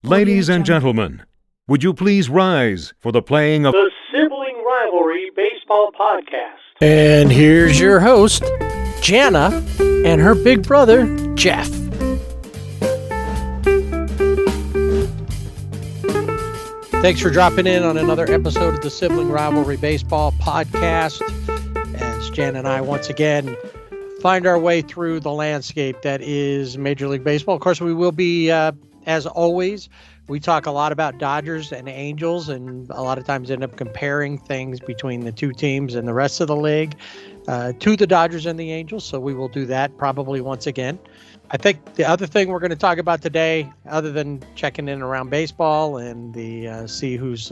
Ladies and gentlemen, would you please rise for the playing of the Sibling Rivalry Baseball Podcast. And here's your host, Jana, and her big brother, Jeff. Thanks for dropping in on another episode of the Sibling Rivalry Baseball Podcast, as Jan and I once again find our way through the landscape that is Major League Baseball. Of course, we will be, as always, we talk a lot about Dodgers and Angels, and a lot of times end up comparing things between the two teams and the rest of the league to the Dodgers and the Angels. So we will do that probably once again. I think the other thing we're going to talk about today, other than checking in around baseball and the see who's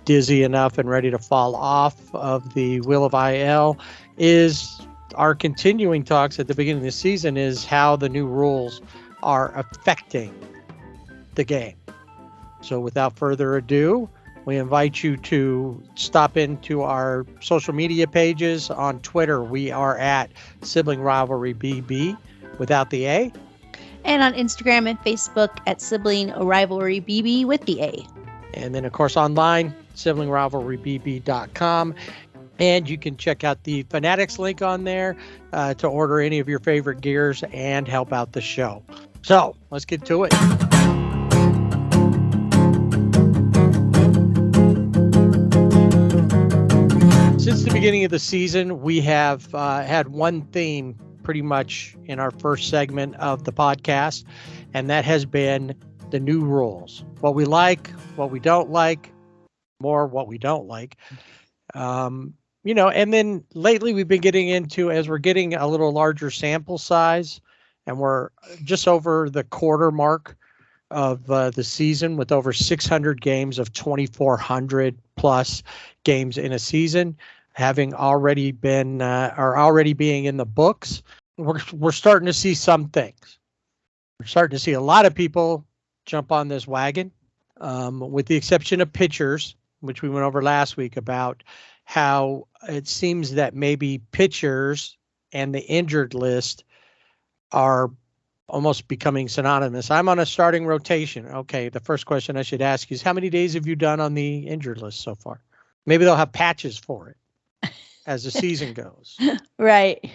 dizzy enough and ready to fall off of the wheel of IL, is our continuing talks at the beginning of the season is how the new rules are affecting the game. So without further ado, we invite you to stop into our social media pages. On Twitter, we are at Sibling Rivalry BB without the A. And on Instagram and Facebook at Sibling Rivalry BB with the A. And then, of course, online, siblingrivalrybb.com. And you can check out the Fanatics link on there to order any of your favorite gears and help out the show. So let's get to it. Since the beginning of the season, we have had one theme pretty much in our first segment of the podcast, and that has been the new rules. What we like, what we don't like, more what we don't like. And then lately we've been getting into, as we're getting a little larger sample size, and we're just over the quarter mark of the season with over 600 games of 2,400 plus games in a season, having already been or already being in the books. We're starting to see some things. We're starting to see a lot of people jump on this wagon, with the exception of pitchers, which we went over last week about how it seems that maybe pitchers and the injured list are almost becoming synonymous. I'm on a starting rotation. Okay, the first question I should ask you is, how many days have you done on the injured list so far? Maybe they'll have patches for it as the season goes. Right.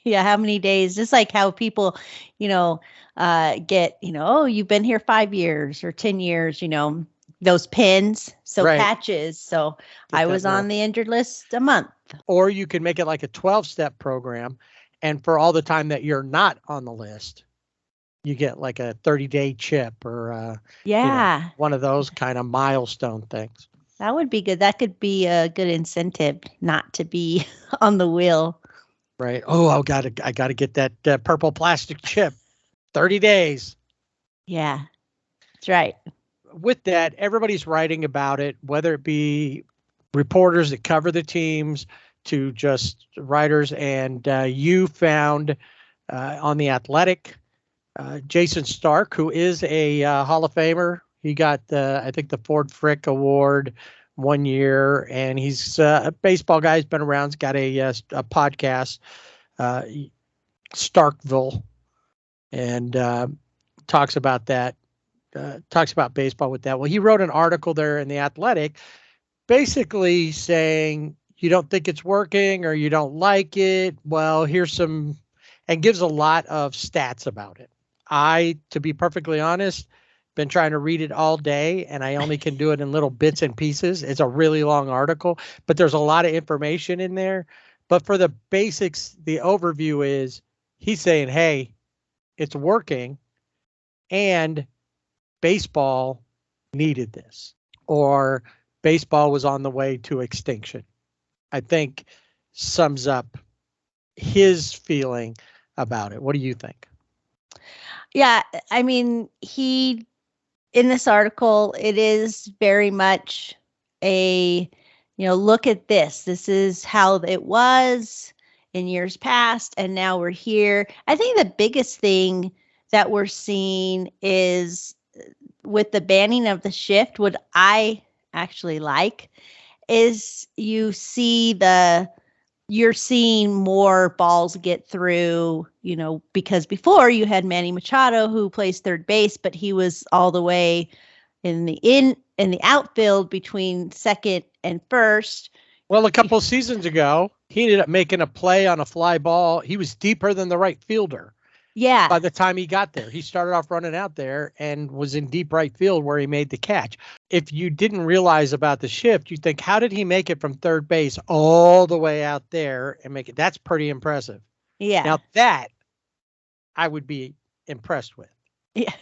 Yeah, how many days? Just like how people, get, oh, you've been here 5 years or 10 years, those pins, so right. Patches. So I was on the injured list a month. Or you can make it like a 12-step program, and for all the time that you're not on the list, you get like a 30-day chip or one of those kind of milestone things. That would be good. That could be a good incentive not to be on the wheel. Right. Oh, I gotta get that purple plastic chip. 30 days. Yeah, that's right. With that, everybody's writing about it, whether it be reporters that cover the teams to just writers. And you found on The Athletic, Jason Stark, who is a Hall of Famer. He got, I think, the Ford Frick Award one year, and he's a baseball guy. He's been around. He's got a podcast, Starkville, and talks about that. Talks about baseball with that. Well, he wrote an article there in The Athletic basically saying, you don't think it's working or you don't like it. Well, here's some, and gives a lot of stats about it. I, to be perfectly honest, been trying to read it all day, and I only can do it in little bits and pieces. It's a really long article, but there's a lot of information in there. But for the basics, the overview is he's saying, hey, it's working, and baseball needed this, or baseball was on the way to extinction. I think sums up his feeling about it. What do you think? Yeah, I mean, in this article, it is very much a, look at this. This is how it was in years past, and now we're here. I think the biggest thing that we're seeing is with the banning of the shift, what I actually like is you see the you're seeing more balls get through, because before you had Manny Machado who plays third base, but he was all the way in the outfield between second and first. Well, a couple of seasons ago, he ended up making a play on a fly ball. He was deeper than the right fielder. Yeah. By the time he got there, he started off running out there and was in deep right field where he made the catch. If you didn't realize about the shift, you think, how did he make it from third base all the way out there and make it? That's pretty impressive. Yeah. Now that I would be impressed with. Yeah.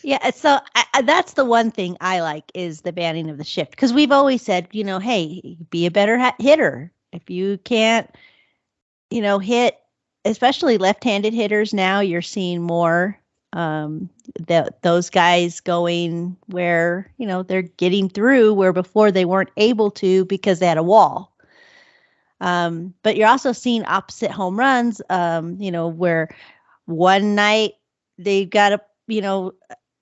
Yeah. So that's the one thing I like is the banning of the shift, because we've always said, hey, be a better hitter. If you can't, hit, especially left-handed hitters now, you're seeing more those guys going where, they're getting through where before they weren't able to because they had a wall. But you're also seeing opposite home runs, where one night they've got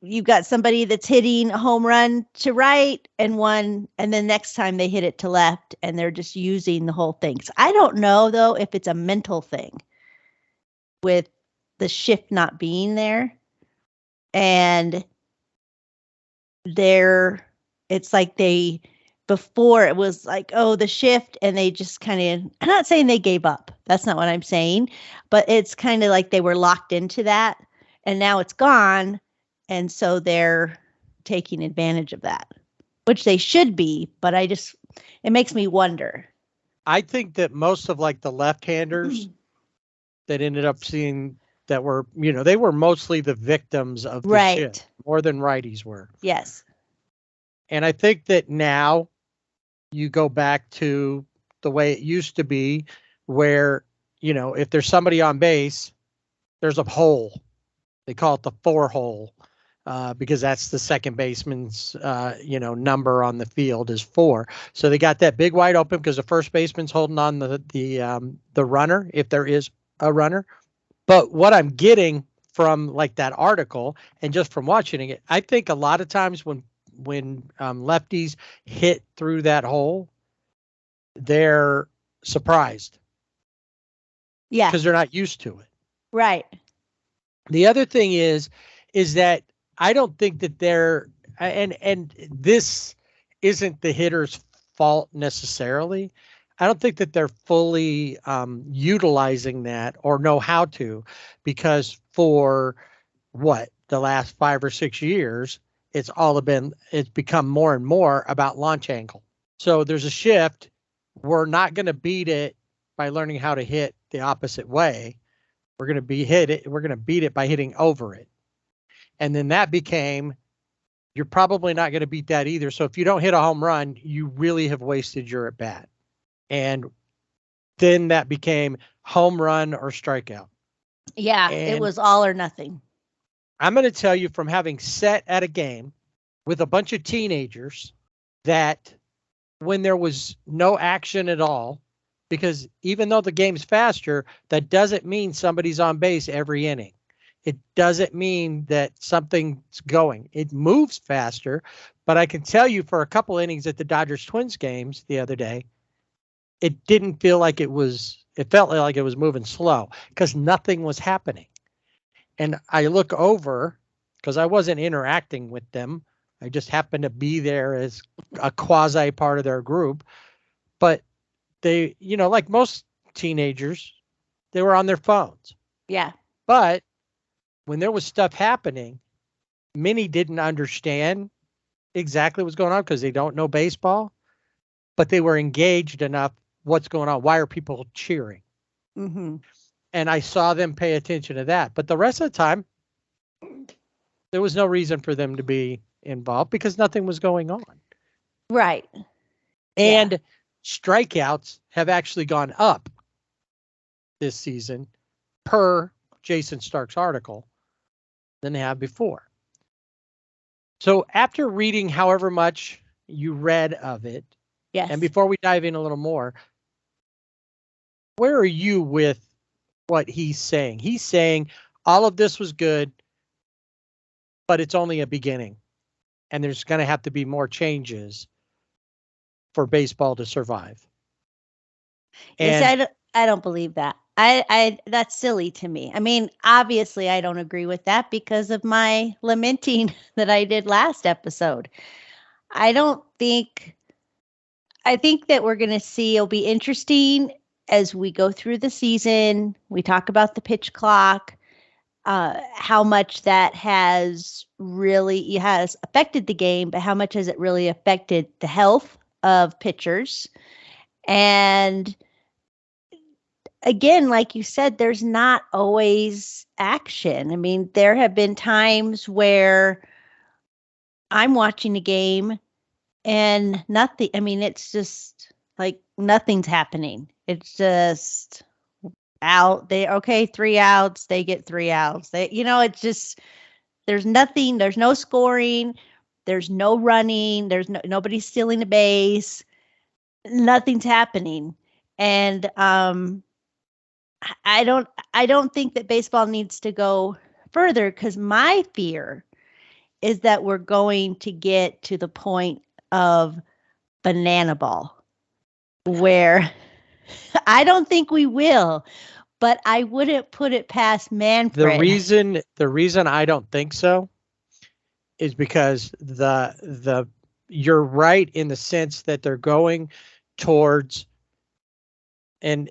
you've got somebody that's hitting a home run to right and then next time they hit it to left, and they're just using the whole thing. So I don't know though if it's a mental thing with the shift not being there, and it's like before it was like, oh, the shift, and they just kind of, I'm not saying they gave up, that's not what I'm saying, but it's kind of like they were locked into that, and now it's gone, and so they're taking advantage of that, which they should be, but it makes me wonder. I think that most of like the left-handers that ended up seeing that were, they were mostly the victims of the shift more than righties were. Yes. And I think that now you go back to the way it used to be where, if there's somebody on base, there's a hole. They call it the 4 hole because that's the second baseman's, number on the field is 4. So they got that big wide open because the first baseman's holding on the runner, if there is a runner. But what I'm getting from like that article and just from watching it, I think a lot of times when lefties hit through that hole, they're surprised. Yeah. Because they're not used to it. Right. The other thing is that I don't think that and this isn't the hitter's fault necessarily. I don't think that they're fully utilizing that or know how to, because for the last 5 or 6 years, it's become more and more about launch angle. So there's a shift. We're not going to beat it by learning how to hit the opposite way. We're going to beat it by hitting over it. And then that became, you're probably not going to beat that either. So if you don't hit a home run, you really have wasted your at bat. And then that became home run or strikeout. Yeah, it was all or nothing. I'm going to tell you from having sat at a game with a bunch of teenagers that when there was no action at all, because even though the game's faster, that doesn't mean somebody's on base every inning. It doesn't mean that something's going. It moves faster, but I can tell you for a couple innings at the Dodgers-Twins games the other day, it didn't feel like it felt like it was moving slow because nothing was happening. And I look over because I wasn't interacting with them. I just happened to be there as a quasi part of their group. But they, like most teenagers, they were on their phones. Yeah. But when there was stuff happening, many didn't understand exactly what's going on because they don't know baseball, but they were engaged enough. What's going on? Why are people cheering? Mm-hmm. And I saw them pay attention to that. But the rest of the time, there was no reason for them to be involved because nothing was going on. Right. And strikeouts have actually gone up this season per Jason Stark's article than they have before. So after reading however much you read of it, yes, and before we dive in a little more, where are you with what he's saying? He's saying all of this was good, but it's only a beginning. And there's going to have to be more changes for baseball to survive. Yes, And I don't believe that. I that's silly to me. I mean, obviously I don't agree with that because of my lamenting that I did last episode. I don't think I think that we're going to see it'll be interesting as we go through the season. We talk about the pitch clock, how much that has affected the game, but how much has it really affected the health of pitchers? And again, like you said, there's not always action. I mean, there have been times where I'm watching a game and nothing, I mean, it's just like nothing's happening. It's just out. Okay, 3 outs, they get 3 outs. It's just, there's nothing, there's no scoring, there's no running, there's nobody stealing the base, nothing's happening. And I don't think that baseball needs to go further because my fear is that we're going to get to the point of banana ball where I don't think we will, but I wouldn't put it past Manfred. the reason I don't think so is because you're right in the sense that they're going towards, and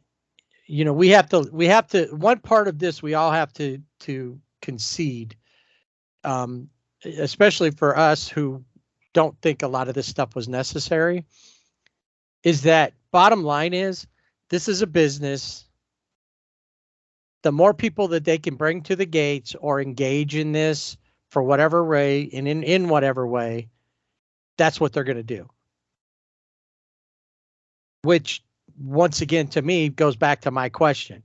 we have to one part of this we all have to concede, especially for us who don't think a lot of this stuff was necessary, is that bottom line is this is a business. The more people that they can bring to the gates or engage in this for whatever way and in whatever way, that's what they're going to do. Which, once again, to me, goes back to my question.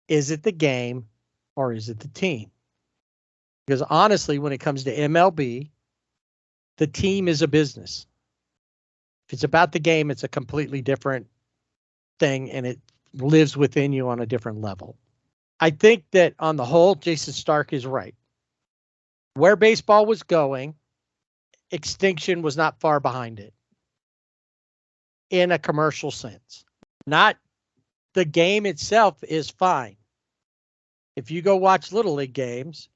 Is it the game or is it the team? Because honestly, when it comes to MLB, the team is a business. If it's about the game, it's a completely different thing, and it lives within you on a different level. I think that on the whole, Jason Stark is right. Where baseball was going, extinction was not far behind it in a commercial sense. Not the game itself is fine. If you go watch Little League games,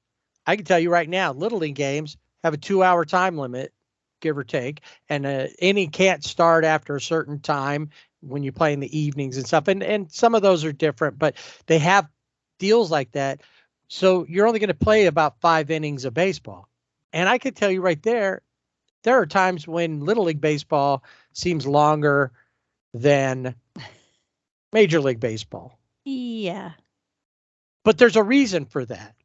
I can tell you right now, Little League games have a 2-hour time limit, give or take, and inning can't start after a certain time when you play in the evenings and stuff. And some of those are different, but they have deals like that. So you're only going to play about 5 innings of baseball. And I can tell you right there are times when Little League baseball seems longer than Major League Baseball. Yeah. But there's a reason for that.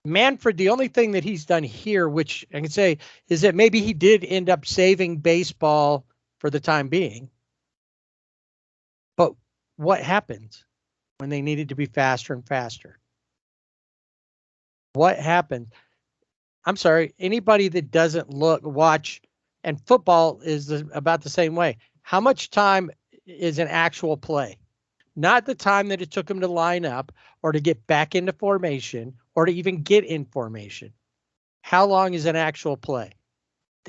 Manfred, the only thing that he's done here, which I can say, is that maybe he did end up saving baseball for the time being. But what happens when they needed to be faster and faster? What happened? I'm sorry, anybody that doesn't watch, and football is about the same way. How much time is an actual play? Not the time that it took them to line up or to get back into formation or to even get in formation. How long is an actual play?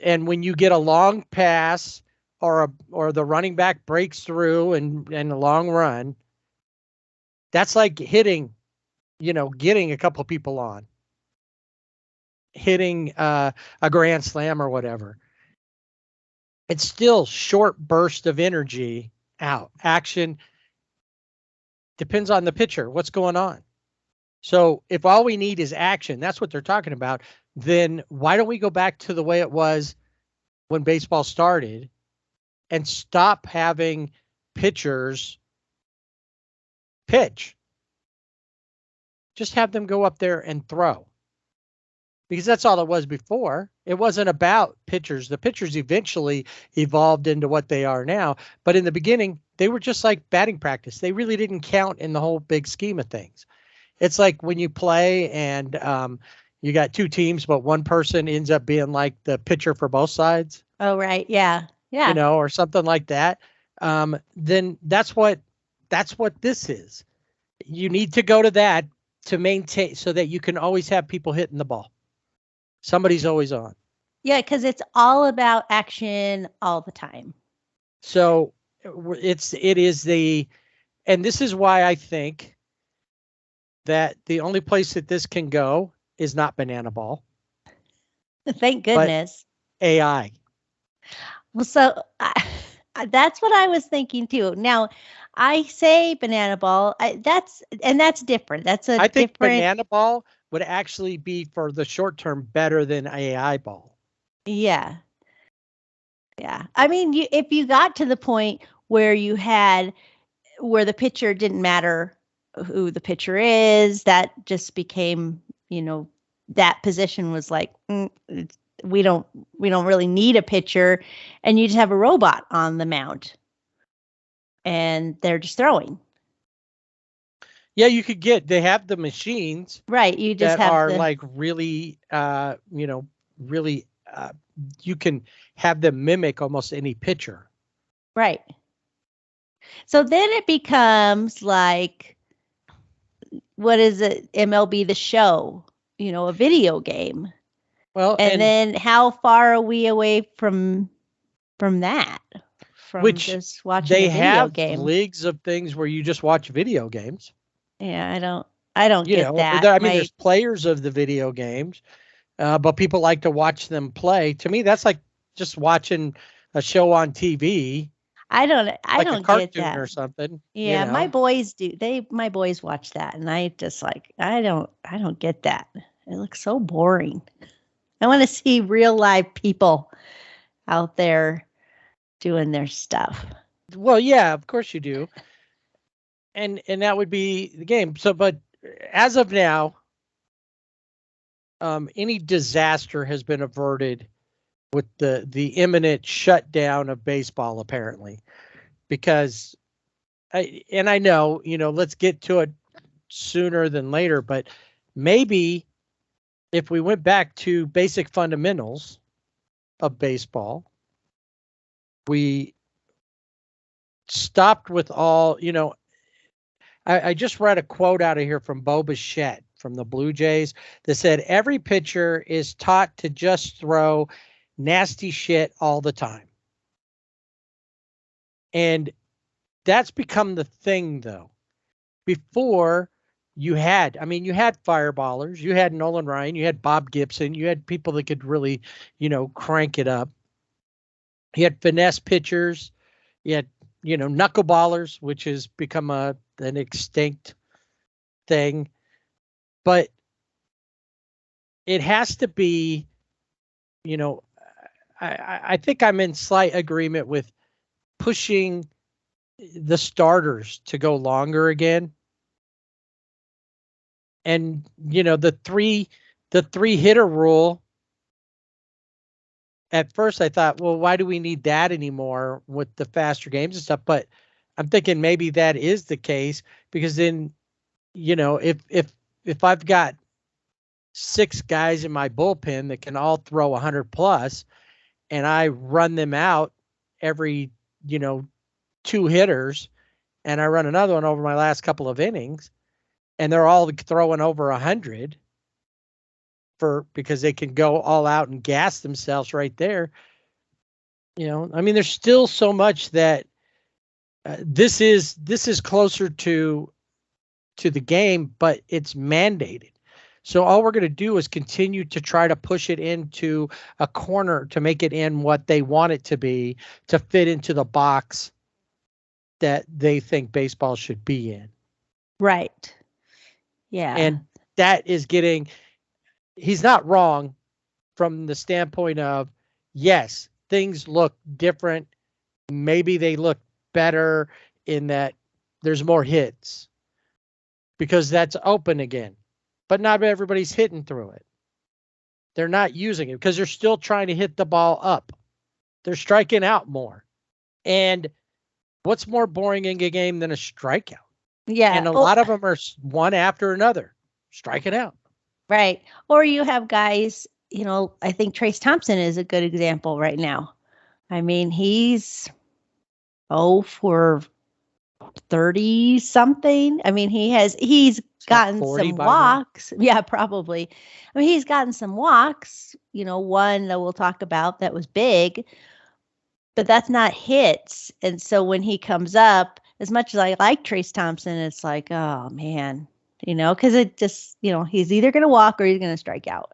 And when you get a long pass or the running back breaks through and a long run, that's like hitting, getting a couple people on, hitting a grand slam or whatever. It's still short burst of energy out. Action depends on the pitcher, what's going on. So if all we need is action, that's what they're talking about, then why don't we go back to the way it was when baseball started and stop having pitchers pitch? Just have them go up there and throw. Because that's all it was before. It wasn't about pitchers. The pitchers eventually evolved into what they are now. But in the beginning, they were just like batting practice. They really didn't count in the whole big scheme of things. It's like when you play and you got 2 teams, but one person ends up being like the pitcher for both sides. Oh, right. Yeah. Yeah. Or something like that. Then that's what this is. You need to go to that to maintain so that you can always have people hitting the ball. Somebody's always on. Yeah, because it's all about action all the time. So it is the, and this is why I think that the only place that this can go is not banana ball, Thank but goodness. AI. Well, so that's what I was thinking too. Now, I say banana ball. That's different. That's a I think different. banana ball would actually be for the short term better than AI ball. Yeah, yeah. I mean, if you got to the point where where the pitcher didn't matter who the pitcher is, that just became, that position was like, we don't really need a pitcher, and you just have a robot on the mound, and they're just throwing. Yeah, they have the machines Right. You just that have are like really, really, you can have them mimic almost any pitcher. right. So then it becomes like, what is it? MLB The Show, a video game. Well, And then how far are we away from that? From which just watching they a video have game. leagues of things where you just watch video games. Yeah, I don't get that. I mean, there's players of the video games, but people like to watch them play. To me, that's like just watching a show on TV. I don't a cartoon get that or something. Yeah, my boys do. My boys watch that, and I just like, I don't get that. It looks so boring. I want to see real live people out there doing their stuff. Well, yeah, of course you do. And that would be the game. So, but as of now, any disaster has been averted with the imminent shutdown of baseball, apparently, because I know, let's get to it sooner than later, but maybe if we went back to basic fundamentals of baseball, we stopped with all, I just read a quote out of here from Bo Bichette from the Blue Jays that said, every pitcher is taught to just throw nasty shit all the time. And that's become the thing, though. Before, you had fireballers, you had Nolan Ryan, you had Bob Gibson, you had people that could really, crank it up. You had finesse pitchers, you had, knuckleballers, which has become an extinct thing. But it has to be, I think I'm in slight agreement with pushing the starters to go longer again. And, the three hitter rule, at first I thought, well, why do we need that anymore with the faster games and stuff? But I'm thinking maybe that is the case, because then, if I've got 6 guys in my bullpen that can all throw 100 plus, and I run them out every, 2 hitters, and I run another one over my last couple of innings, and they're all throwing over 100 because they can go all out and gas themselves right there. There's still so much that this is closer to the game, but it's mandated. So all we're going to do is continue to try to push it into a corner to make it in what they want it to be, to fit into the box that they think baseball should be in. Right. Yeah. And that is he's not wrong from the standpoint of, yes, things look different. Maybe they look better in that there's more hits because that's open again. But not everybody's hitting through it. They're not using it because they're still trying to hit the ball up. They're striking out more. And what's more boring in a game than a strikeout? Yeah. And a lot of them are one after another, striking out. Right. Or you have guys, I think Trace Thompson is a good example right now. I mean, he's for 30 something. I mean, he's gotten some walks. Now? Yeah, probably. I mean, he's gotten some walks, one that we'll talk about that was big, but that's not hits. And so when he comes up, as much as I like Trace Thompson, it's like, oh man, because it just, he's either going to walk or he's going to strike out.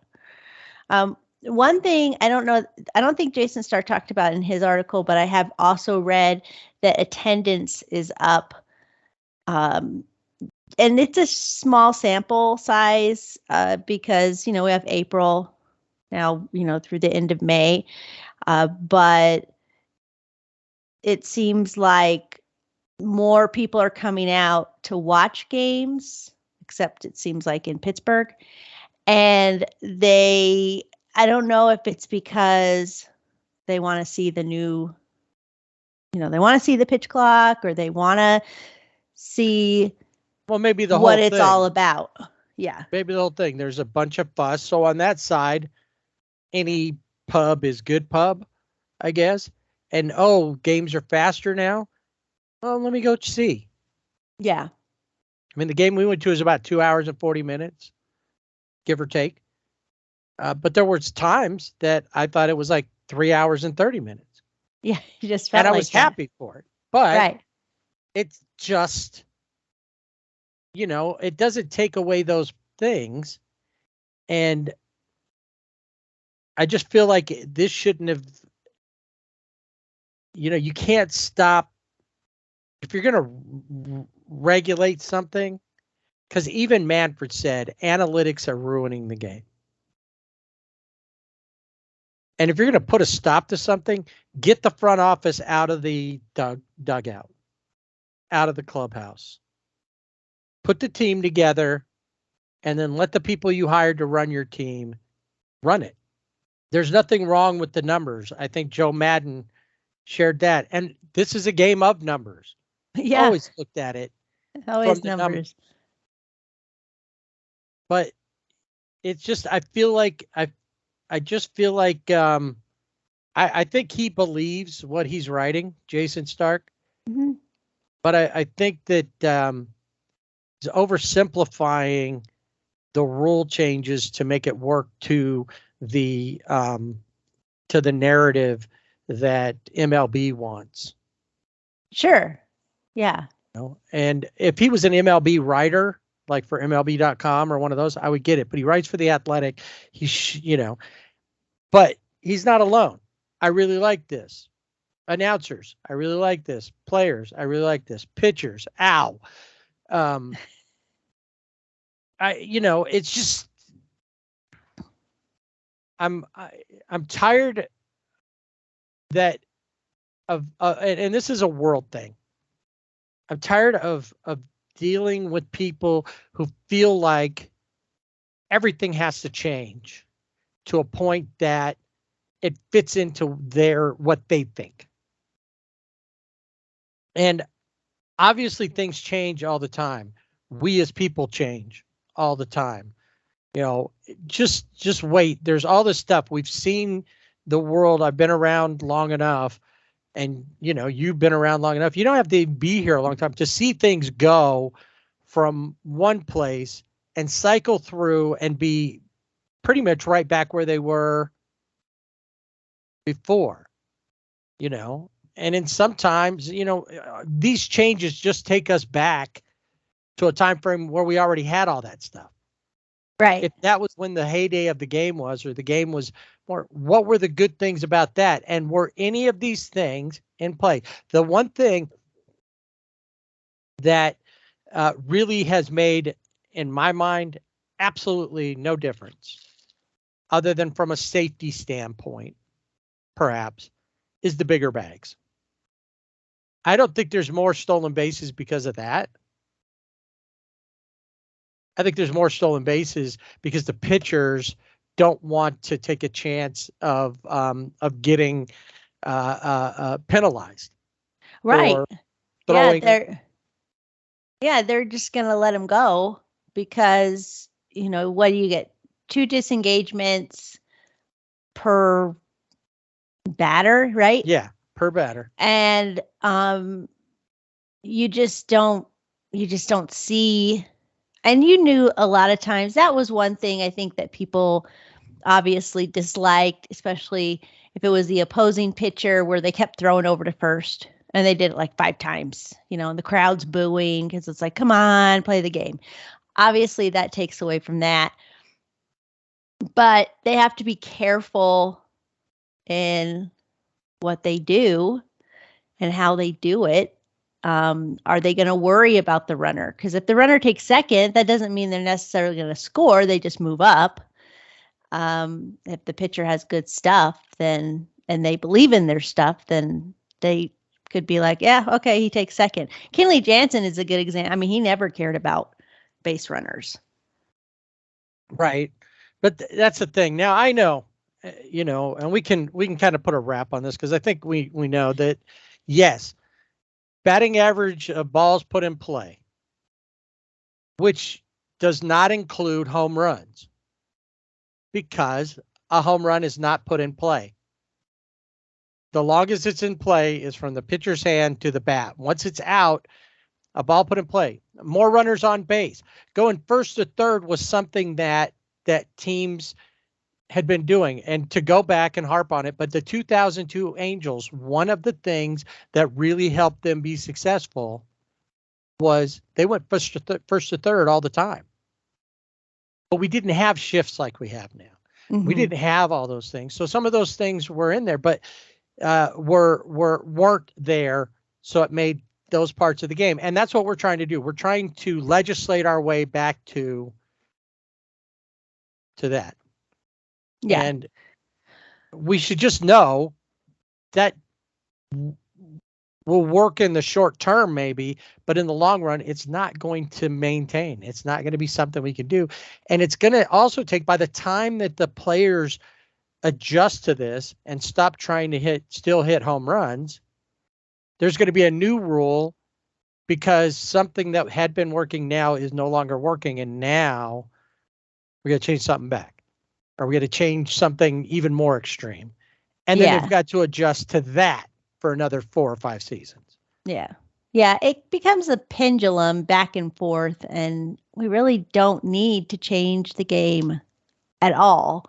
One thing I don't think Jason Starr talked about in his article, but I have also read that attendance is up. And it's a small sample size because, we have April now, through the end of May. But it seems like more people are coming out to watch games, except it seems like in Pittsburgh. And I don't know if it's because they want to see the new, they want to see the pitch clock, or they want to see maybe the what whole it's thing. all about. Yeah. Maybe the whole thing. There's a bunch of fuss. So on that side, any pub is good pub, I guess. And games are faster now. Well, let me go see. Yeah. I mean, the game we went to is about 2 hours and 40 minutes, give or take. But there was times that I thought it was like 3 hours and 30 minutes. Yeah, you just felt and I like was happy for it. But right. It's just, it doesn't take away those things. And I just feel like this shouldn't have, you can't stop if you're going to regulate something, because even Manfred said analytics are ruining the game. And if you're going to put a stop to something, get the front office out of the dugout, out of the clubhouse. Put the team together, and then let the people you hired to run your team run it. There's nothing wrong with the numbers. I think Joe Madden shared that. And this is a game of numbers. Yeah. Always looked at it. Always numbers. But it's just, I feel like, I just feel like I think he believes what he's writing, Jason Stark. Mm-hmm. But I think that he's oversimplifying the rule changes to make it work to the narrative that MLB wants. Sure. Yeah. And if he was an MLB writer, like for MLB.com or one of those, I would get it. But he writes for The Athletic. But he's not alone. I really like this. Announcers, I really like this. Players, I really like this. Pitchers, ow. It's just, I'm tired and this is a world thing. I'm tired of dealing with people who feel like everything has to change to a point that it fits into what they think. And obviously things change all the time. We as people change all the time. Just wait. There's all this stuff. We've seen the world. I've been around long enough, and you've been around long enough. You don't have to be here a long time to see things go from one place and cycle through and be pretty much right back where they were before, and then sometimes, these changes just take us back to a time frame where we already had all that stuff. Right. If that was when the heyday of the game was, or the game was more, what were the good things about that? And were any of these things in play? The one thing that really has made, in my mind, absolutely no difference, other than from a safety standpoint, perhaps, is the bigger bags. I don't think there's more stolen bases because of that. I think there's more stolen bases because the pitchers don't want to take a chance of getting penalized. Right. Throwing. They're just going to let them go because, what do you get? 2 disengagements per batter, right? Yeah, per batter. And you just don't see, and you knew a lot of times that was one thing I think that people obviously disliked, especially if it was the opposing pitcher where they kept throwing over to first. And they did it like 5 times, and the crowd's booing because it's like, come on, play the game. Obviously, that takes away from that. But they have to be careful in what they do and how they do it. Are they going to worry about the runner? Because if the runner takes second, that doesn't mean they're necessarily going to score. They just move up. If the pitcher has good stuff, then and they believe in their stuff, then they could be like, yeah, okay, he takes second. Kenley Jansen is a good example. I mean, he never cared about base runners. Right. But that's the thing. Now I know, and we can kind of put a wrap on this because I think we know that, yes, batting average of balls put in play, which does not include home runs, because a home run is not put in play. The longest it's in play is from the pitcher's hand to the bat. Once it's out, a ball put in play. More runners on base. Going first to third was something that teams had been doing. And to go back and harp on it, but the 2002 Angels, one of the things that really helped them be successful was they went first to third all the time. But we didn't have shifts like we have now. Mm-hmm. We didn't have all those things. So some of those things were in there, but weren't there. So it made those parts of the game. And that's what we're trying to do. We're trying to legislate our way back to that. Yeah. And we should just know that will work in the short term, maybe, but in the long run, it's not going to maintain. It's not going to be something we can do. And it's going to also take, by the time that the players adjust to this and stop trying to still hit home runs, there's going to be a new rule, because something that had been working now is no longer working. And now we're going to change something back, or we're going to change something even more extreme. And then they've got to adjust to that for another 4 or 5 seasons. Yeah. Yeah. It becomes a pendulum back and forth, and we really don't need to change the game at all.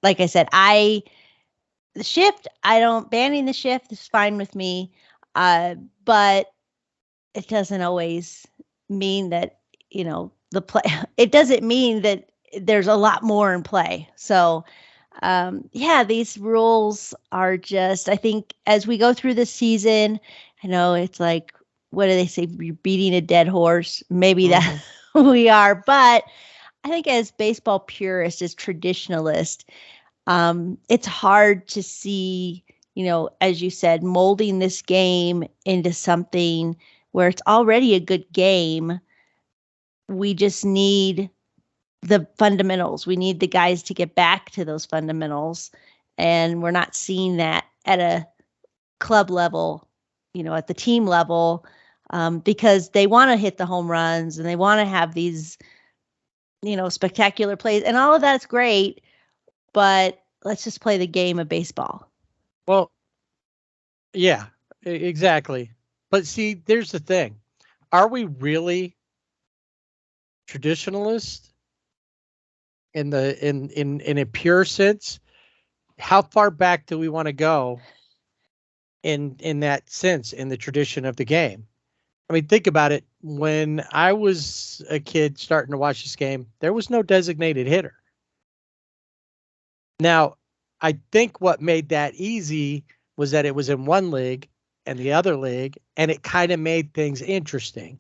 Like I said, banning the shift is fine with me. But it doesn't always mean that, it doesn't mean that there's a lot more in play. So, these rules are just, I think as we go through the season, I know it's like, what do they say? You're beating a dead horse. Maybe that we are, but I think as baseball purists, as traditionalists, it's hard to see, as you said, molding this game into something where it's already a good game. We just need the fundamentals. We need the guys to get back to those fundamentals. And we're not seeing that at a club level, at the team level, because they want to hit the home runs and they want to have these, spectacular plays, and all of that's great, but let's just play the game of baseball. Well, yeah, exactly. But see, there's the thing. Are we really traditionalists in a pure sense? How far back do we want to go in that sense, in the tradition of the game? I mean, think about it. When I was a kid starting to watch this game, there was no designated hitter. Now, I think what made that easy was that it was in one league and the other league, and it kind of made things interesting.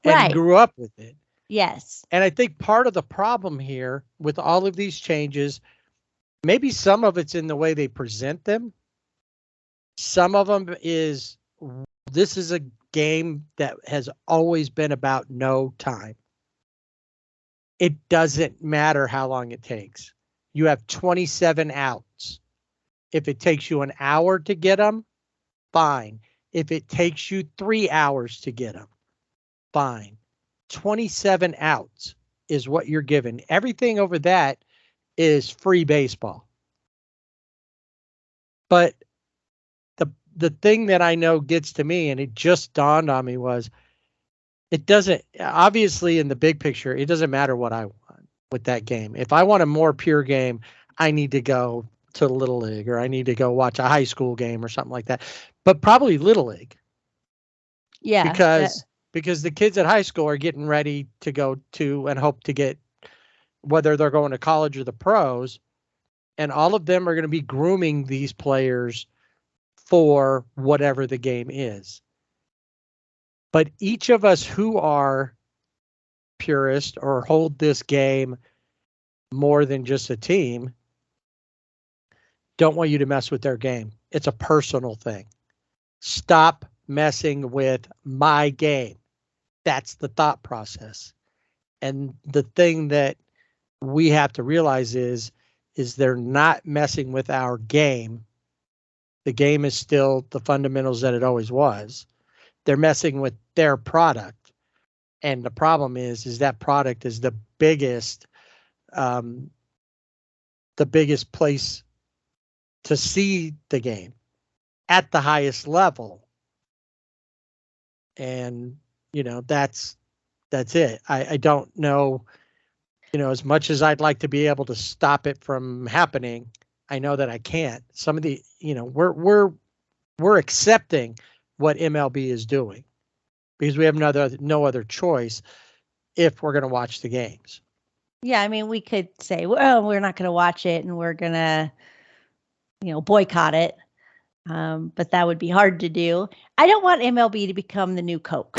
And right. Grew up with it. Yes. And I think part of the problem here with all of these changes, maybe some of it's in the way they present them. Some of them is, this is a game that has always been about no time. It doesn't matter how long it takes. You have 27 outs. If it takes you an hour to get them, fine. If it takes you 3 hours to get them, fine. 27 outs is what you're given. Everything over that is free baseball. But the thing that I know gets to me, and it just dawned on me, was it doesn't, obviously in the big picture, it doesn't matter what I want. with that game. If I want a more pure game, I need to go to Little League, or I need to go watch a high school game or something like that. But probably Little League. Yeah. Because the kids at high school are getting ready to go to and hope to get, whether they're going to college or the pros, and all of them are going to be grooming these players for whatever the game is. But each of us who are purists or hold this game more than just a team don't want you to mess with their game. It's a personal thing. Stop messing with my game. That's the thought process. And the thing that we have to realize is they're not messing with our game. The game is still the fundamentals that it always was. They're messing with their product. And the problem is that product is the biggest place to see the game at the highest level. And, that's it. I don't know, as much as I'd like to be able to stop it from happening, I know that I can't. Some of the, we're accepting what MLB is doing because we have no other choice if we're going to watch the games. Yeah, I mean, we could say, well, we're not going to watch it and we're going to, boycott it. But that would be hard to do. I don't want MLB to become the new Coke.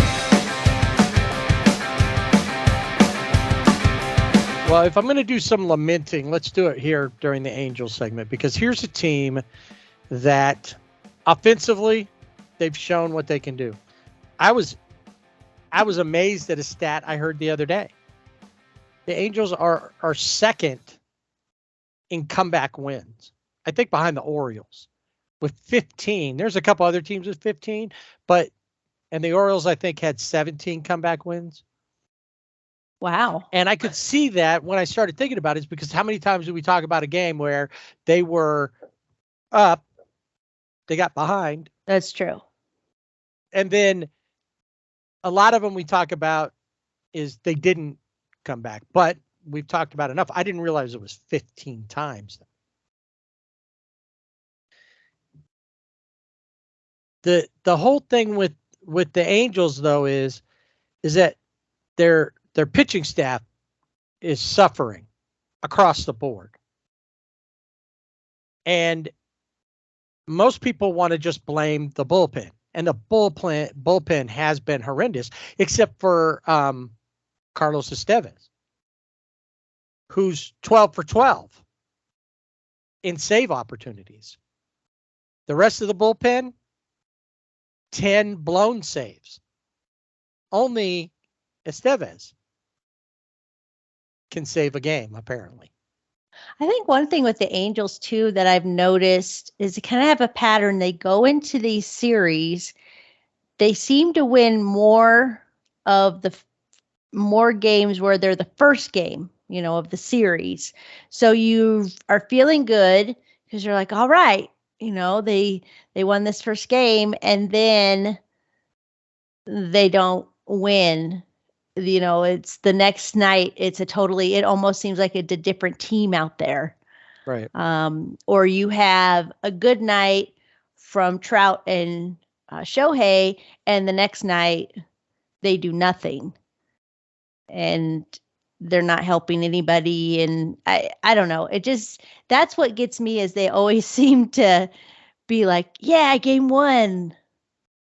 Well, if I'm going to do some lamenting, let's do it here during the Angels segment, because here's a team that offensively, they've shown what they can do. I was amazed at a stat I heard the other day. The Angels are second in comeback wins, I think, behind the Orioles with 15. There's a couple other teams with 15, and the Orioles, I think, had 17 comeback wins. Wow. And I could see that when I started thinking about it, because how many times do we talk about a game where they were up, they got behind? That's true. And then a lot of them we talk about is they didn't come back, but we've talked about enough. I didn't realize it was 15 times. The whole thing with the Angels, though, is that their pitching staff is suffering across the board. And most people want to just blame the bullpen. And the bullpen has been horrendous, except for Carlos Estevez, who's 12 for 12 in save opportunities. The rest of the bullpen, 10 blown saves. Only Estevez can save a game, apparently. I think one thing with the Angels, too, that I've noticed is they kind of have a pattern. They go into these series, they seem to win more games where they're the first game, of the series. So you are feeling good because you're like, all right, they won this first game, and then they don't win. It's the next night. It almost seems like it's a different team out there. Right. Or you have a good night from Trout and Shohei, and the next night they do nothing. And they're not helping anybody. And I don't know. That's what gets me, is they always seem to be like, yeah, game one.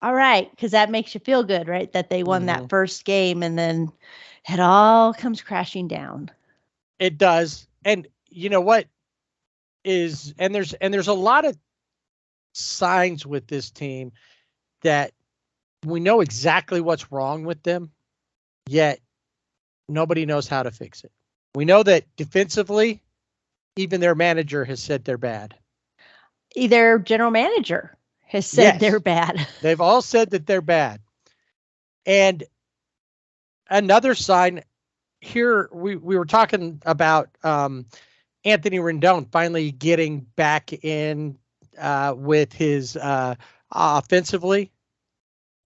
All right. Because that makes you feel good, right? That they won that first game, and then it all comes crashing down. It does. And you know what is, and there's a lot of signs with this team that we know exactly what's wrong with them, yet nobody knows how to fix it. We know that defensively, even their manager has said they're bad. Their general manager has said they're bad. They've all said that they're bad. And another sign here, we were talking about Anthony Rendon finally getting back in with his offensively,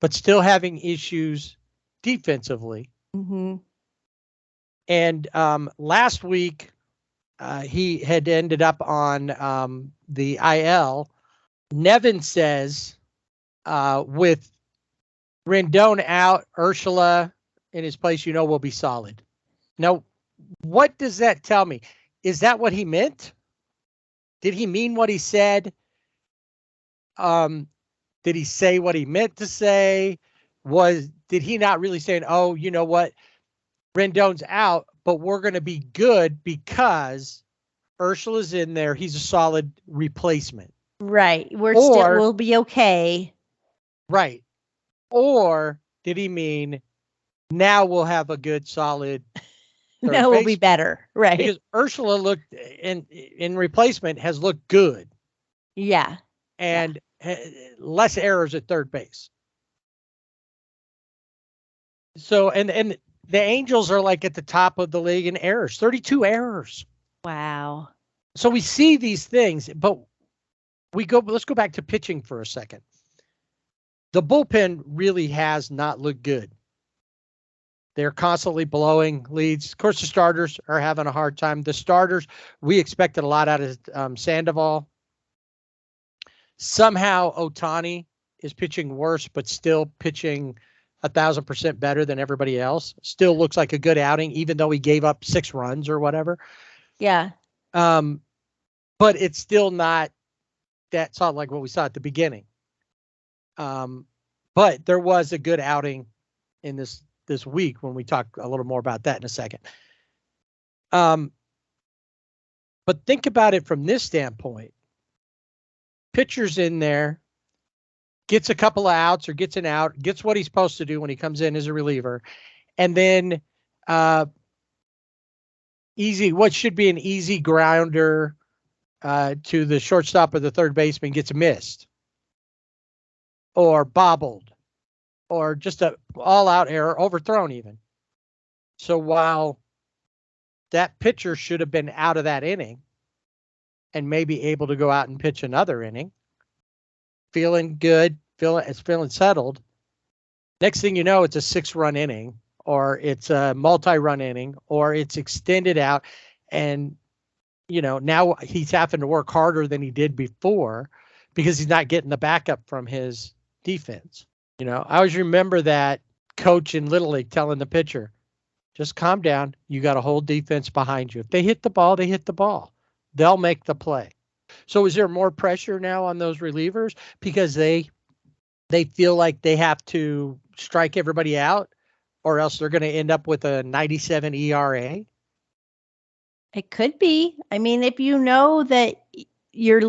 but still having issues defensively. Mm-hmm. And last week, he had ended up on the IL. Nevin says, with Rendon out, Ursula in his place, will be solid. Now, what does that tell me? Is that what he meant? Did he mean what he said? Did he say what he meant to say? Did he not really say, oh, you know what? Rendon's out, but we're going to be good because Ursula's in there. He's a solid replacement. Right. We'll be okay. Right. Or did he mean now we'll have a good, solid now we'll be better. Right. Because Ursula looked in replacement has looked good. Yeah. And less errors at third base. So, and the Angels are like at the top of the league in errors, 32 errors. Wow. So we see these things, but let's go back to pitching for a second. The bullpen really has not looked good. They're constantly blowing leads. Of course, the starters are having a hard time. The starters, we expected a lot out of Sandoval. Somehow Ohtani is pitching worse, but still pitching 1,000% better than everybody else. Still looks like a good outing, even though he gave up 6 runs or whatever. Yeah. But it's still not that solid like what we saw at the beginning. But there was a good outing in this week when we talk a little more about that in a second. But think about it from this standpoint. Pitcher's in there, gets a couple of outs or gets an out, gets what he's supposed to do when he comes in as a reliever. And then what should be an easy grounder to the shortstop or the third baseman gets missed or bobbled or just a all-out error, overthrown even. So while that pitcher should have been out of that inning and maybe able to go out and pitch another inning, feeling good, feeling settled, next thing you know, it's a 6-run inning, or it's a multi-run inning, or it's extended out. And, now he's having to work harder than he did before because he's not getting the backup from his defense. I always remember that coach in Little League telling the pitcher, just calm down. You got a whole defense behind you. If they hit the ball, they hit the ball. They'll make the play. So is there more pressure now on those relievers because they feel like they have to strike everybody out or else they're going to end up with a 97 ERA? It could be. I mean, if you know that your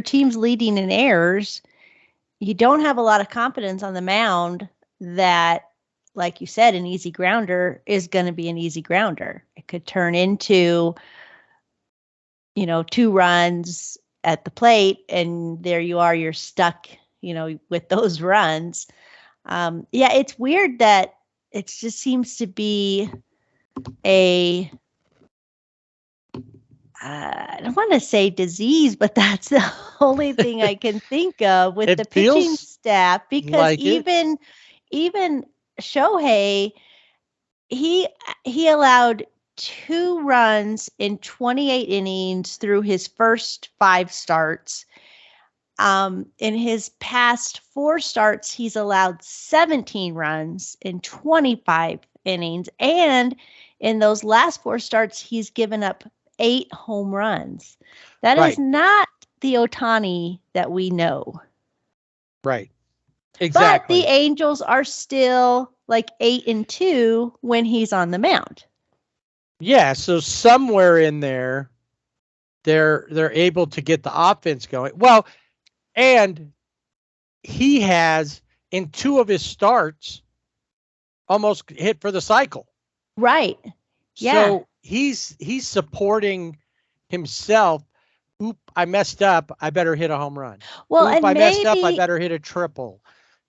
team's leading in errors, you don't have a lot of confidence on the mound that, like you said, an easy grounder is going to be an easy grounder. It could turn into, 2 runs at the plate, and there you are, you're stuck, with those runs. It's weird that it just seems to be I don't want to say disease, but that's the only thing I can think of with the pitching staff, because like even Shohei, he allowed 2 runs in 28 innings through his first 5 starts. In his past 4 starts, he's allowed 17 runs in 25 innings. And in those last 4 starts, he's given up 8 home runs. That is not the Ohtani that we know. Right. Exactly. But the Angels are still like 8-2 when he's on the mound. Yeah. So somewhere in there, they're able to get the offense going. Well, and he has in 2 of his starts almost hit for the cycle. Right. Yeah. So he's supporting himself. Oop, I messed up. I better hit a home run. Well, Oop, and I maybe, messed up. I better hit a triple.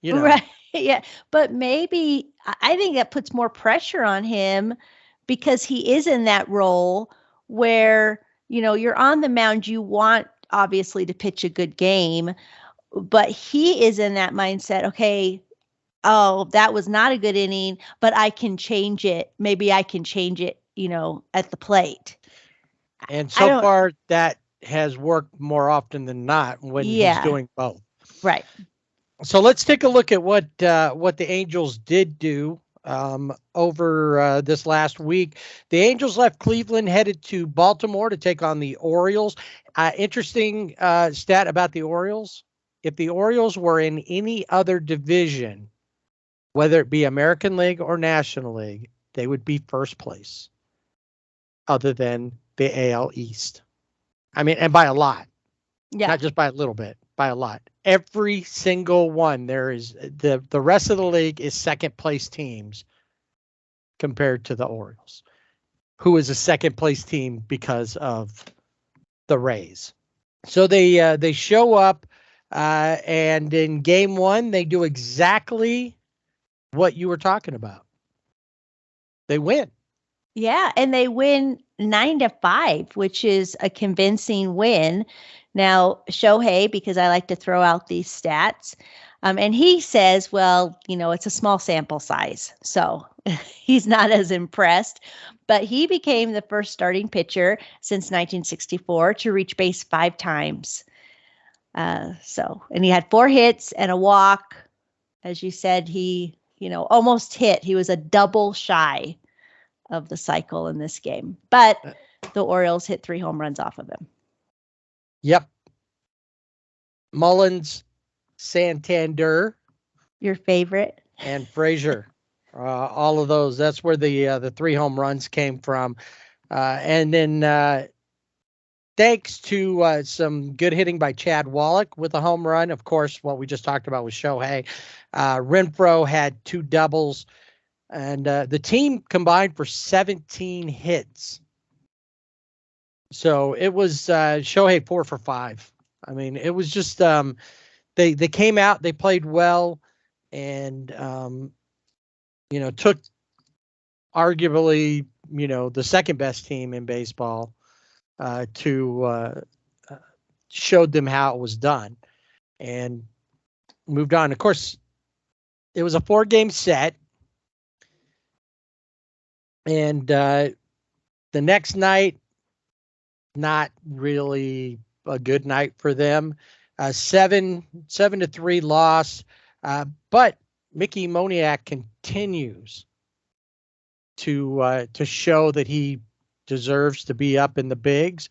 Right. Yeah. But maybe I think that puts more pressure on him because he is in that role where, you're on the mound. You want obviously to pitch a good game, but he is in that mindset. Okay. Oh, that was not a good inning, but I can change it. Maybe I can change it, at the plate. And I so don't- far, that has worked more often than not when he's Yeah. doing both. Right. So let's take a look at what the Angels did do over this last week. The Angels left Cleveland, headed to Baltimore to take on the Orioles. Interesting stat about the Orioles. If the Orioles were in any other division, whether it be American League or National League, they would be first place, other than the AL East. I mean, and by a lot. Yeah. Not just by a little bit, by a lot. Every single one. There is the rest of the league is second place teams compared to the Orioles, who is a second place team because of the Rays. So they show up, and in game one they do exactly what you were talking about. They win. Yeah, and they win 9-5, which is a convincing win. Now, Shohei, because I like to throw out these stats, and he says, well, it's a small sample size, so he's not as impressed. But he became the first starting pitcher since 1964 to reach base 5 times. And he had 4 hits and a walk. As you said, he, almost hit. He was a double shy of the cycle in this game, but the Orioles hit 3 home runs off of him. Yep. Mullins, Santander, your favorite, and Frazier, all of those. That's where the 3 home runs came from, and then thanks to some good hitting by Chad Wallach with a home run. Of course, what we just talked about was Shohei. Renfroe had 2 doubles. And the team combined for 17 hits. So it was Shohei 4 for 5. I mean, it was just they came out, they played well, and took arguably the second best team in baseball to showed them how it was done, and moved on. Of course, it was a 4-game set. And the next night, not really a good night for them. 7-3 loss. But Mickey Moniak continues to show that he deserves to be up in the bigs.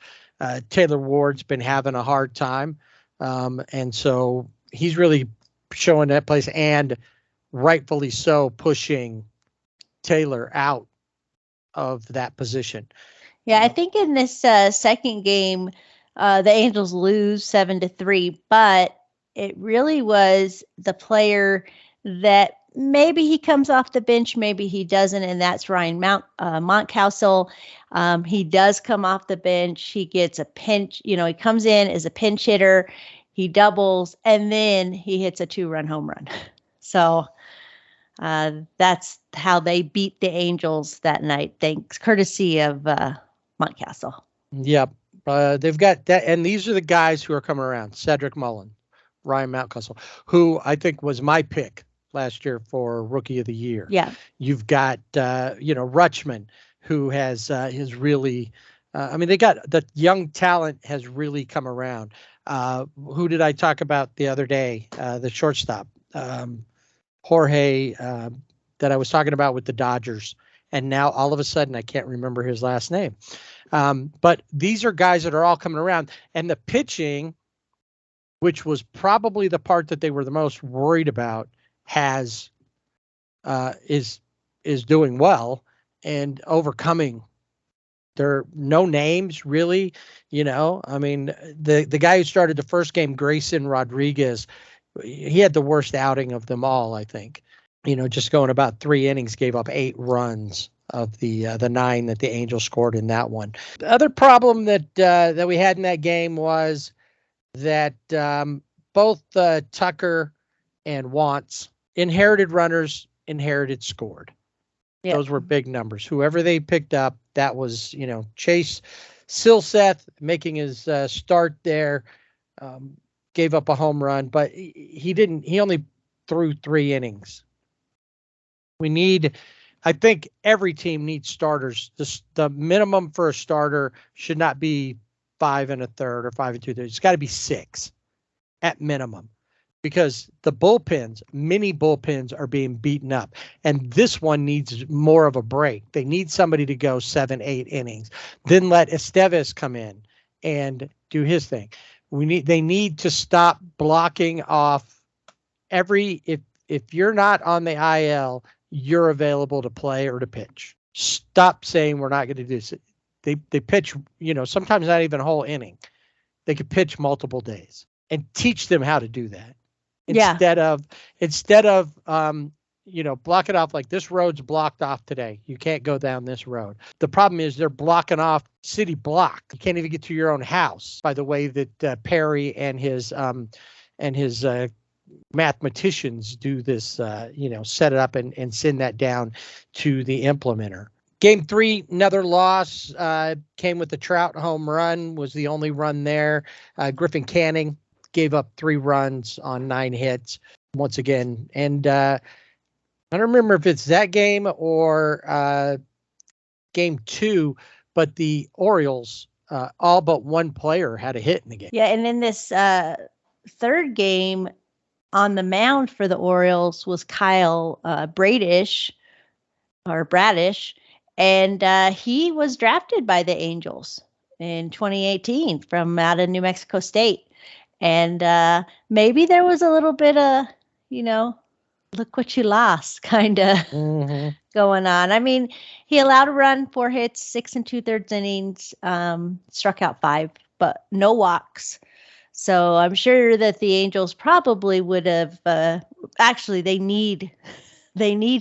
Taylor Ward's been having a hard time. And so he's really showing that place, and rightfully so, pushing Taylor out of that position. Yeah, I think in this second game, the Angels lose 7-3, but it really was the player that maybe he comes off the bench, maybe he doesn't, and that's Ryan Mountcastle. He does come off the bench. He gets a pinch. He comes in as a pinch hitter. He doubles, and then he hits a 2-run home run. So that's how they beat the Angels that night, thanks courtesy of Mountcastle. Yep. They've got that, and these are the guys who are coming around. Cedric Mullin, Ryan Mountcastle, who I think was my pick last year for Rookie of the Year. Yeah. You've got Rutschman, who has really they got the young talent has really come around. Who did I talk about the other day? The shortstop. Jorge, that I was talking about with the Dodgers, and now all of a sudden I can't remember his last name. But these are guys that are all coming around, and the pitching, which was probably the part that they were the most worried about, is doing well and overcoming. There are no names really, the guy who started the first game, Grayson Rodriguez, he had the worst outing of them all, I think. Just going about 3 innings, gave up 8 runs of the 9 that the Angels scored in that one. The other problem that we had in that game was that both Tucker and Wantz inherited runners, scored. Yep. Those were big numbers. Whoever they picked up, that was, Chase Silseth making his start there. Gave up a home run, but he only threw 3 innings. We need I think every team needs starters. The minimum for a starter should not be 5 1/3 or 5 2/3. It's got to be 6 at minimum, because the bullpens, many bullpens are being beaten up, and this one needs more of a break. They need somebody to go 7, 8 innings, then let Estevez come in and do his thing. They need to stop blocking off if you're not on the IL, you're available to play or to pitch. Stop saying we're not going to do this. They pitch, sometimes not even a whole inning. They could pitch multiple days, and teach them how to do that. Instead of block it off like this road's blocked off today. You can't go down this road. The problem is they're blocking off city block. You can't even get to your own house by the way that Perry and his mathematicians do this, set it up and send that down to the implementer. Game 3, another loss, came with the Trout home run, was the only run there. Griffin Canning gave up 3 runs on 9 hits once again. And I don't remember if it's that game or game 2, but the Orioles, all but one player had a hit in the game. Yeah, and in this third game, on the mound for the Orioles was Kyle Bradish, and he was drafted by the Angels in 2018 from out of New Mexico State. And maybe there was a little bit of, look what you lost kind of going on. I mean, he allowed a run, 4 hits, 6 2/3 innings, struck out 5, but no walks. So I'm sure that the Angels probably would have. Actually, they need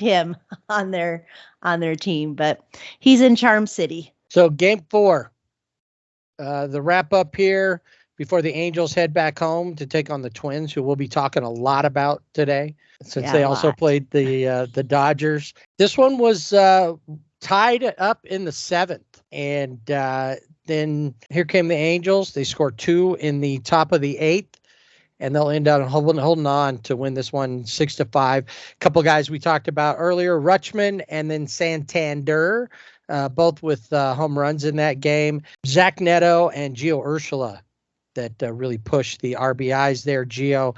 him on their team, but he's in Charm City. So game 4, the wrap up here before the Angels head back home to take on the Twins, who we'll be talking a lot about today, since they also played the Dodgers. This one was tied up in the 7th, and then here came the Angels. They scored 2 in the top of the 8th, and they'll end up holding on to win this one 6-5. A couple guys we talked about earlier, Rutschman and then Santander, both with home runs in that game. Zach Neto and Gio Urshela that really pushed the RBIs there. Gio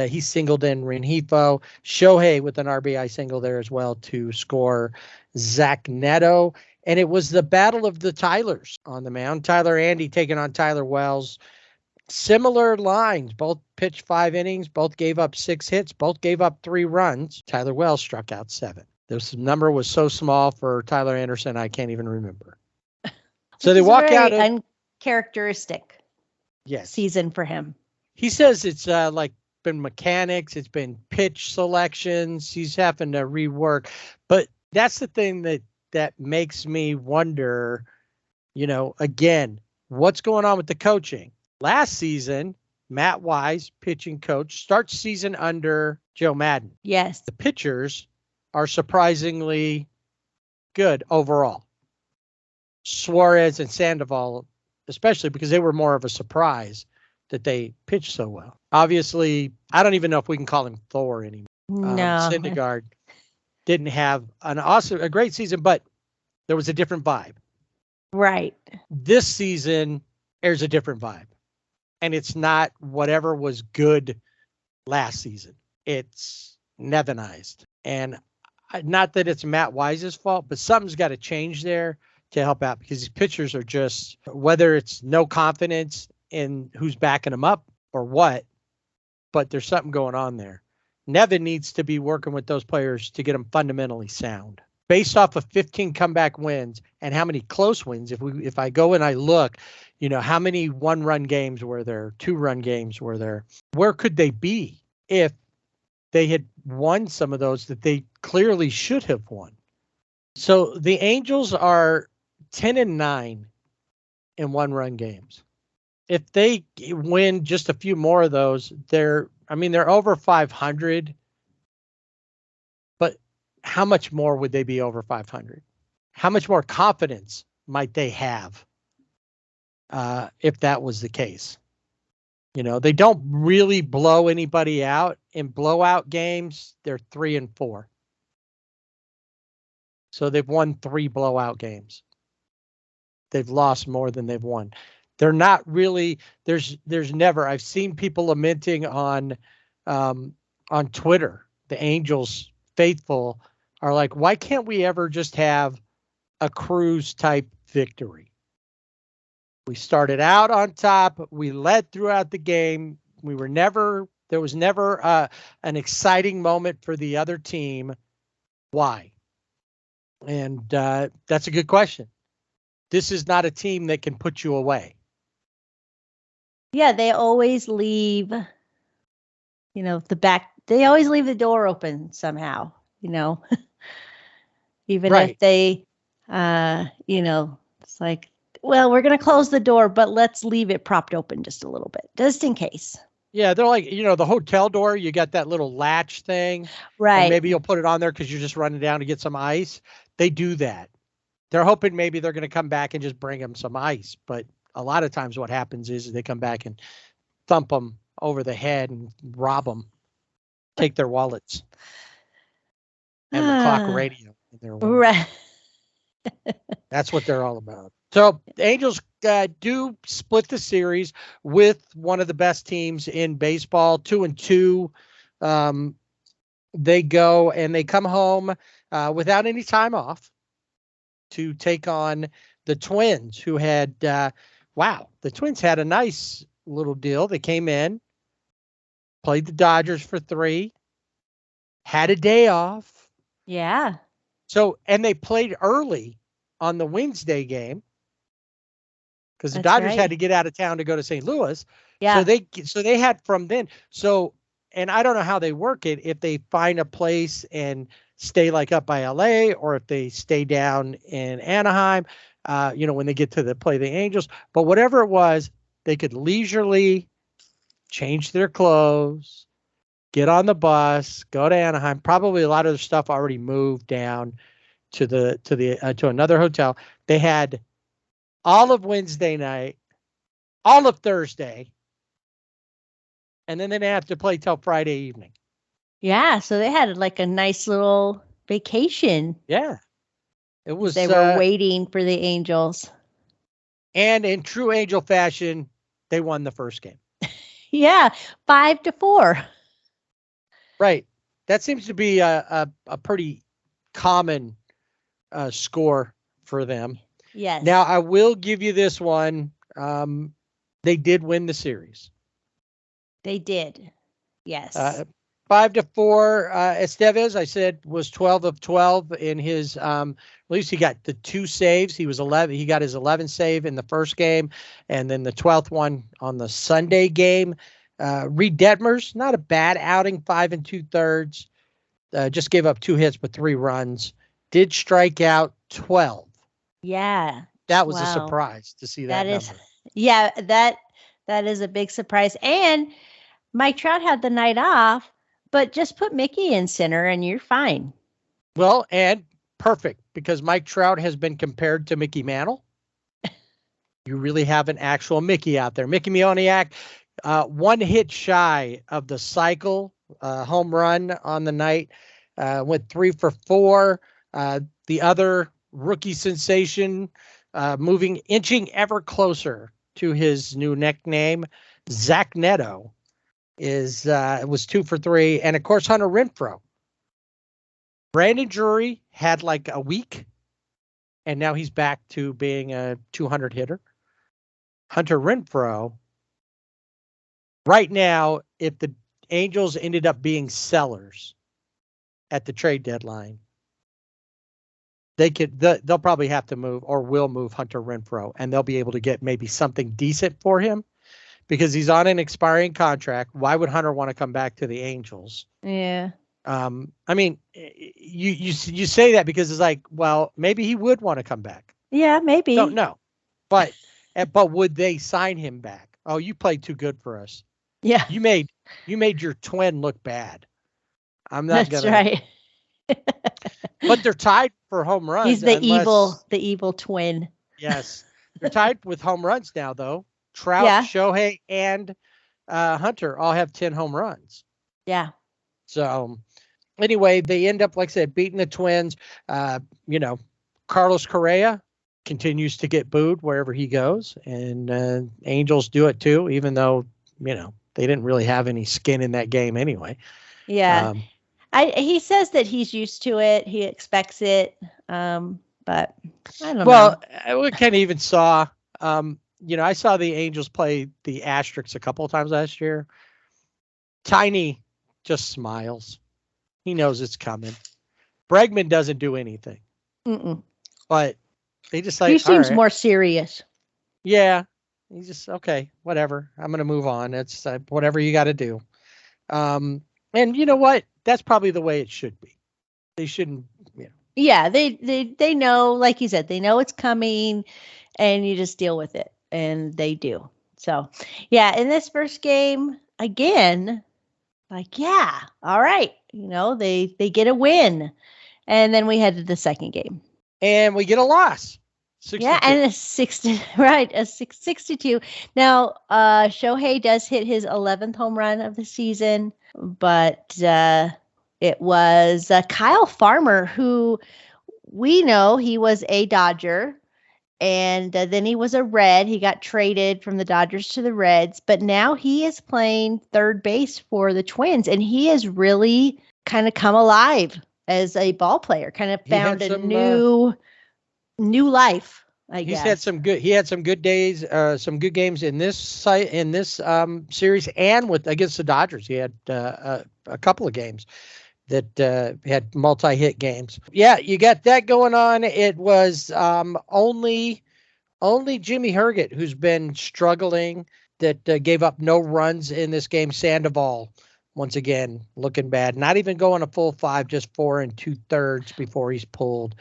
he singled in Rengifo. Shohei with an RBI single there as well to score Zach Neto. And it was the battle of the Tylers on the mound. Tyler Andy taking on Tyler Wells. Similar lines. Both pitched 5 innings. Both gave up 6 hits. Both gave up 3 runs. Tyler Wells struck out 7. This number was so small for Tyler Anderson, I can't even remember. So they walk out. Uncharacteristic season for him. He says it's been mechanics. It's been pitch selections. He's having to rework. But that's the thing that makes me wonder, again, what's going on with the coaching? Last season, Matt Wise, pitching coach, starts season under Joe Madden. Yes. The pitchers are surprisingly good overall. Suarez and Sandoval, especially because they were more of a surprise that they pitched so well. Obviously, I don't even know if we can call him Thor anymore. No. Syndergaard didn't have a great season, but there was a different vibe. Right. This season, there's a different vibe. And it's not whatever was good last season. It's Nevinized. And not that it's Matt Wise's fault, but something's got to change there to help out, because these pitchers are just, whether it's no confidence in who's backing them up or what, but there's something going on there. Nevin needs to be working with those players to get them fundamentally sound. Based off of 15 comeback wins and how many close wins, if I go and I look, how many 1-run games were there, 2-run games were there? Where could they be if they had won some of those that they clearly should have won? So the Angels are 10-9 in 1-run games. If they win just a few more of those, they're over 500. But how much more would they be over 500? How much more confidence might they have if that was the case? They don't really blow anybody out. In blowout games, they're 3-4. So they've won 3 blowout games. They've lost more than they've won. They're not really, there's never, I've seen people lamenting on Twitter, the Angels faithful are like, why can't we ever just have a cruise type victory? We started out on top. We led throughout the game. There was never an exciting moment for the other team. Why? And that's a good question. This is not a team that can put you away. Yeah, they always leave, they always leave the door open somehow, even Right. if they, it's like, well, we're going to close the door, but let's leave it propped open just a little bit, just in case. Yeah, they're like, the hotel door, you got that little latch thing. Right. And maybe you'll put it on there because you're just running down to get some ice. They do that. They're hoping maybe they're going to come back and just bring them some ice. But a lot of times what happens is they come back and thump them over the head and rob them, take their wallets and the clock radio. Right. That's what they're all about. So the Angels do split the series with one of the best teams in baseball, 2-2. They go and they come home without any time off to take on the Twins, who had, the Twins had a nice little deal. They came in, played the Dodgers for 3, had a day off. Yeah. So, and they played early on the Wednesday game because the That's Dodgers right. had to get out of town to go to St. Louis. Yeah. So they had from then. So, and I don't know how they work it, if they find a place and stay like up by LA or if they stay down in Anaheim, when they get to play the Angels. But whatever it was, they could leisurely change their clothes, get on the bus, go to Anaheim. Probably a lot of the stuff already moved down to another hotel. They had all of Wednesday night, all of Thursday, and then they didn't have to play till Friday evening. Yeah, so they had like a nice little vacation. Yeah. It was they were waiting for the Angels. And in true Angel fashion, they won the first game. Yeah, 5-4. Right. That seems to be a pretty common score for them. Yes. Now, I will give you this one. They did win the series. They did. Yes. 5-4. Estevez, I said, was 12 of 12 in his, at least he got the 2 saves. He was 11. He got his 11th save in the first game, and then the 12th one on the Sunday game. Reed Detmers, not a bad outing, 5 2/3. Just gave up 2 hits, but 3 runs. Did strike out 12. Yeah. That was a surprise to see that number. Yeah, that is a big surprise. And Mike Trout had the night off, but just put Mickey in center and you're fine. Well, and perfect, because Mike Trout has been compared to Mickey Mantle. You really have an actual Mickey out there. Mickey Mioniak, 1 hit shy of the cycle, home run on the night, went 3 for 4. The other rookie sensation, inching ever closer to his new nickname, Zach Neto, was 2 for 3. And of course, Hunter Renfroe. Brandon Drury had like a week, and now he's back to being a 200 hitter. Hunter Renfroe, right now, if the Angels ended up being sellers at the trade deadline, they'll probably have to move or will move Hunter Renfroe, and they'll be able to get maybe something decent for him because he's on an expiring contract. Why would Hunter want to come back to the Angels? Yeah. I mean, you say that because it's like, well, maybe he would want to come back. Yeah, maybe. Don't know. But would they sign him back? Oh, you played too good for us. Yeah. You made your twin look bad. I'm not That's gonna. right. But they're tied for home runs. He's the evil twin. Yes. They're tied with home runs now, though. Trout, Shohei, and Hunter all have 10 home runs. Yeah. So anyway, they end up, like I said, beating the Twins. Carlos Correa continues to get booed wherever he goes, and Angels do it too, even though, they didn't really have any skin in that game anyway. Yeah. He says that he's used to it. He expects it. But I don't know. We kind of even saw, I saw the Angels play the Asterix a couple of times last year. Tiny just smiles. He knows it's coming. Bregman doesn't do anything. Mm-mm. But they just like, he seems all right. more serious. Yeah. He's just, okay, whatever. I'm going to move on. It's whatever you got to do. And you know what? That's probably the way it should be. They shouldn't, Yeah, they know, like you said, they know it's coming, and you just deal with it, and they do. So, yeah, in this first game, again, like, yeah, all right, they get a win, and then we head to the second game, and we get a loss. 62. Yeah, and a 60, right, a 62. Now, Shohei does hit his 11th home run of the season, but it was Kyle Farmer, who we know he was a Dodger, and then he was a Red. He got traded from the Dodgers to the Reds, but now he is playing third base for the Twins, and he has really kind of come alive as a ball player, kind of found a new life, I guess. He had some good days, some good games in this series, and against the Dodgers. He had a couple of games that had multi-hit games. Yeah, you got that going on. It was only Jimmy Herget, who's been struggling, that gave up no runs in this game. Sandoval, once again, looking bad. Not even going a full 5, just 4 2/3 before he's pulled.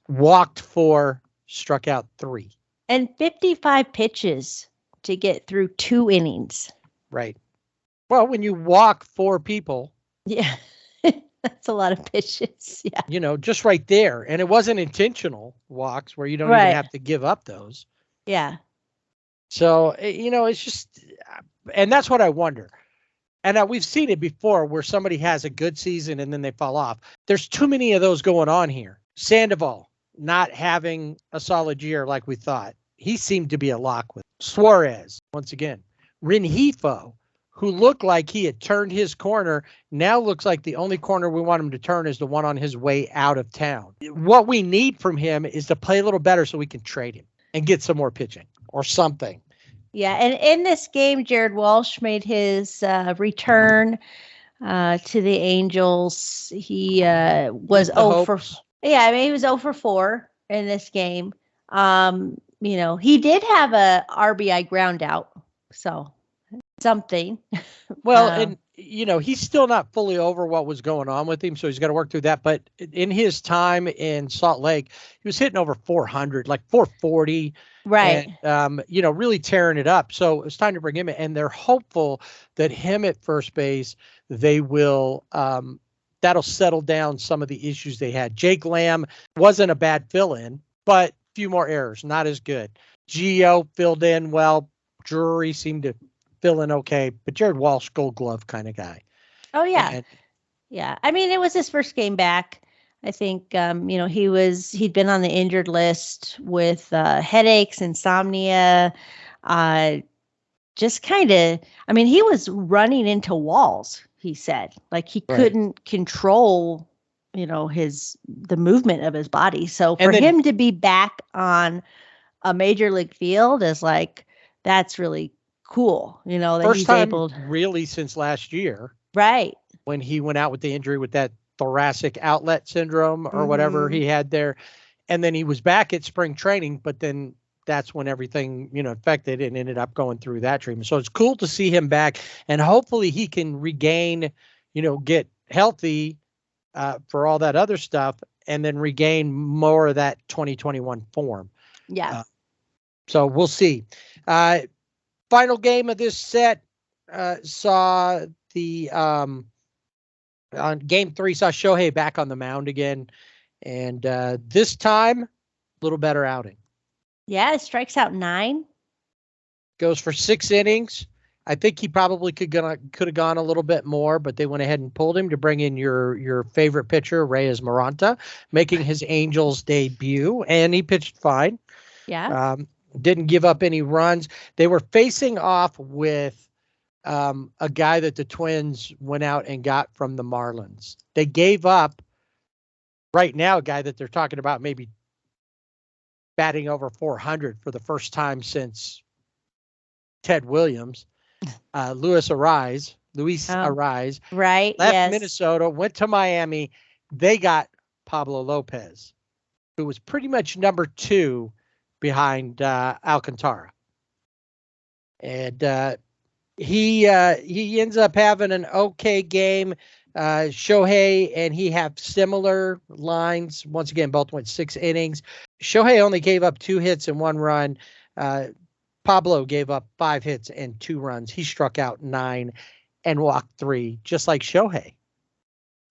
Walked 4, struck out 3. And 55 pitches to get through 2 innings. Right. Well, when you walk 4 people. Yeah. That's a lot of pitches. Yeah. Just right there. And it wasn't intentional walks where you don't even have to give up those. Yeah. So, it's just, and that's what I wonder. And we've seen it before where somebody has a good season and then they fall off. There's too many of those going on here. Sandoval not having a solid year like we thought. He seemed to be a lock with Suarez once again. Rengifo, who looked like he had turned his corner, now looks like the only corner we want him to turn is the one on his way out of town. What we need from him is to play a little better so we can trade him and get some more pitching or something. Yeah, and in this game, Jared Walsh made his return to the Angels. He was 0 for 4. Yeah, I mean, he was 0 for 4 in this game. He did have a RBI ground out, so something. Well, and he's still not fully over what was going on with him, so he's got to work through that. But in his time in Salt Lake, he was hitting over 400, like 440. Right. And, really tearing it up. So it's time to bring him in, and they're hopeful that him at first base, they will, that'll settle down some of the issues they had. Jake Lamb wasn't a bad fill-in, but a few more errors, not as good. Gio filled in well. Drury seemed to fill in okay, but Jared Walsh, Gold Glove kind of guy. Oh yeah, yeah. I mean, it was his first game back. I think he'd been on the injured list with headaches, insomnia, just kind of. I mean, he was running into walls. He said, like he couldn't control, the movement of his body. So for him to be back on a major league field is like, that's really cool, that first he's time able really since last year, right, when he went out with the injury with that thoracic outlet syndrome or whatever he had there, and then he was back at spring training, but then that's when everything affected and ended up going through that treatment. So it's cool to see him back, and hopefully he can regain, get healthy for all that other stuff, and then regain more of that 2021 form. Yeah. So we'll see. Final game of this set saw the on game 3 saw Shohei back on the mound again, and this time a little better outing. Yeah, it strikes out 9. Goes for 6 innings. I think he probably could have gone a little bit more, but they went ahead and pulled him to bring in your favorite pitcher, Reyes Maranta, making his Angels debut, and he pitched fine. Yeah. Didn't give up any runs. They were facing off with a guy that the Twins went out and got from the Marlins. They gave up right now a guy that they're talking about maybe batting over 400 for the first time since Ted Williams. Luis Arise, Right. left Yes. Minnesota, went to Miami. They got Pablo Lopez, who was pretty much number 2 behind Alcantara. And he ends up having an okay game. Shohei and he have similar lines. Once again, both went 6 innings. Shohei only gave up 2 hits and 1 run. Pablo gave up 5 hits and 2 runs. He struck out 9 and walked 3, just like Shohei.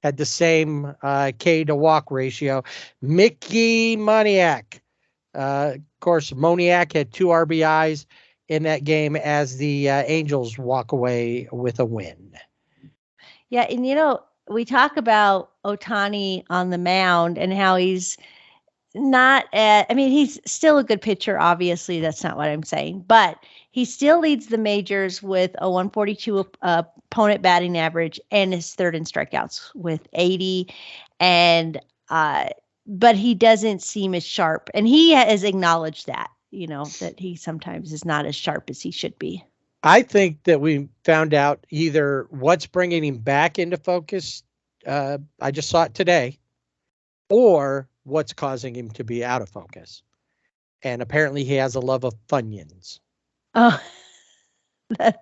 Had the same K to walk ratio. Mickey Moniak. Of course, Moniak had 2 RBIs in that game as the Angels walk away with a win. Yeah. And, we talk about Ohtani on the mound and how he's he's still a good pitcher. Obviously, that's not what I'm saying, but he still leads the majors with a 142 opponent batting average and is third in strikeouts with 80. And, but he doesn't seem as sharp, and he has acknowledged that, that he sometimes is not as sharp as he should be. I think that we found out either what's bringing him back into focus. I just saw it today, or what's causing him to be out of focus. And apparently he has a love of Funyuns. Oh, I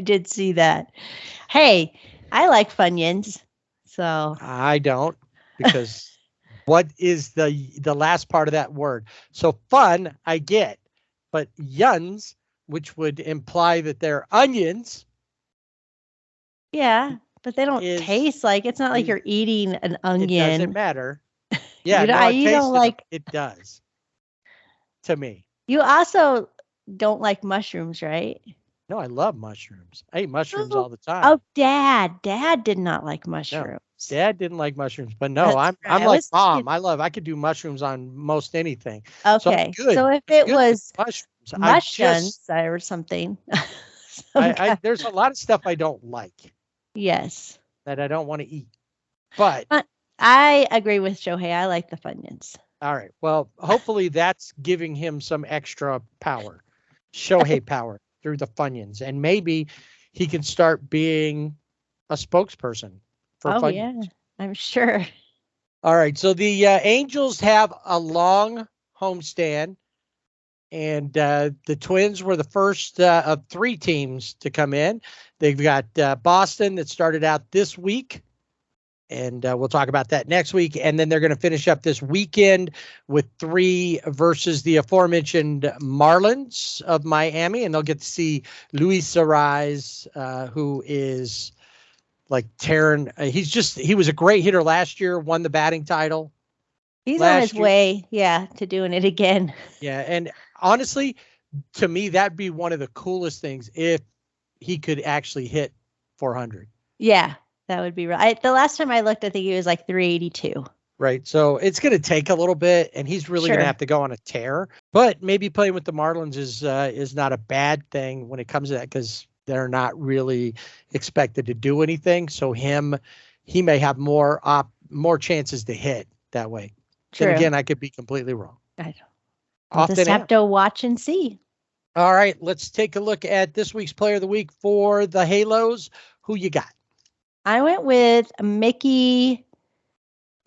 did see that. Hey, I like Funyuns. So I don't, because what is the last part of that word? So fun, I get, but yuns, which would imply that they're onions. Yeah, but they don't taste like, it's not like you're eating an onion. It doesn't matter. Yeah, you don't like it does to me. You also don't like mushrooms, right? No, I love mushrooms. I eat mushrooms all the time. Oh, Dad did not like mushrooms. No, Dad didn't like mushrooms, but no, I'm like Mom. I could do mushrooms on most anything. Okay, so if it was mushrooms or something, there's a lot of stuff I don't like. Yes, that I don't want to eat, but I agree with Shohei. I like the Funyuns. All right. Well, hopefully that's giving him some extra power, Shohei power through the Funyuns, and maybe he can start being a spokesperson for Funyuns. Yeah, I'm sure. All right. So the Angels have a long homestand, and the Twins were the first of 3 teams to come in. They've got Boston that started out this week. And we'll talk about that next week. And then they're going to finish up this weekend with 3 versus the aforementioned Marlins of Miami. And they'll get to see Luis Arise, who is like tearing. He was a great hitter last year, won the batting title. He's on his way, to doing it again. Yeah. And honestly, to me, that'd be one of the coolest things if he could actually hit 400. Yeah. That would be right. The last time I looked, I think he was like 382. Right. So it's going to take a little bit, and he's really going to have to go on a tear. But maybe playing with the Marlins is not a bad thing when it comes to that, because they're not really expected to do anything. So he may have more chances to hit that way. True. And again, I could be completely wrong. I don't. I'll just have to watch and see. All right. Let's take a look at this week's Player of the Week for the Halos. Who you got? I went with Mickey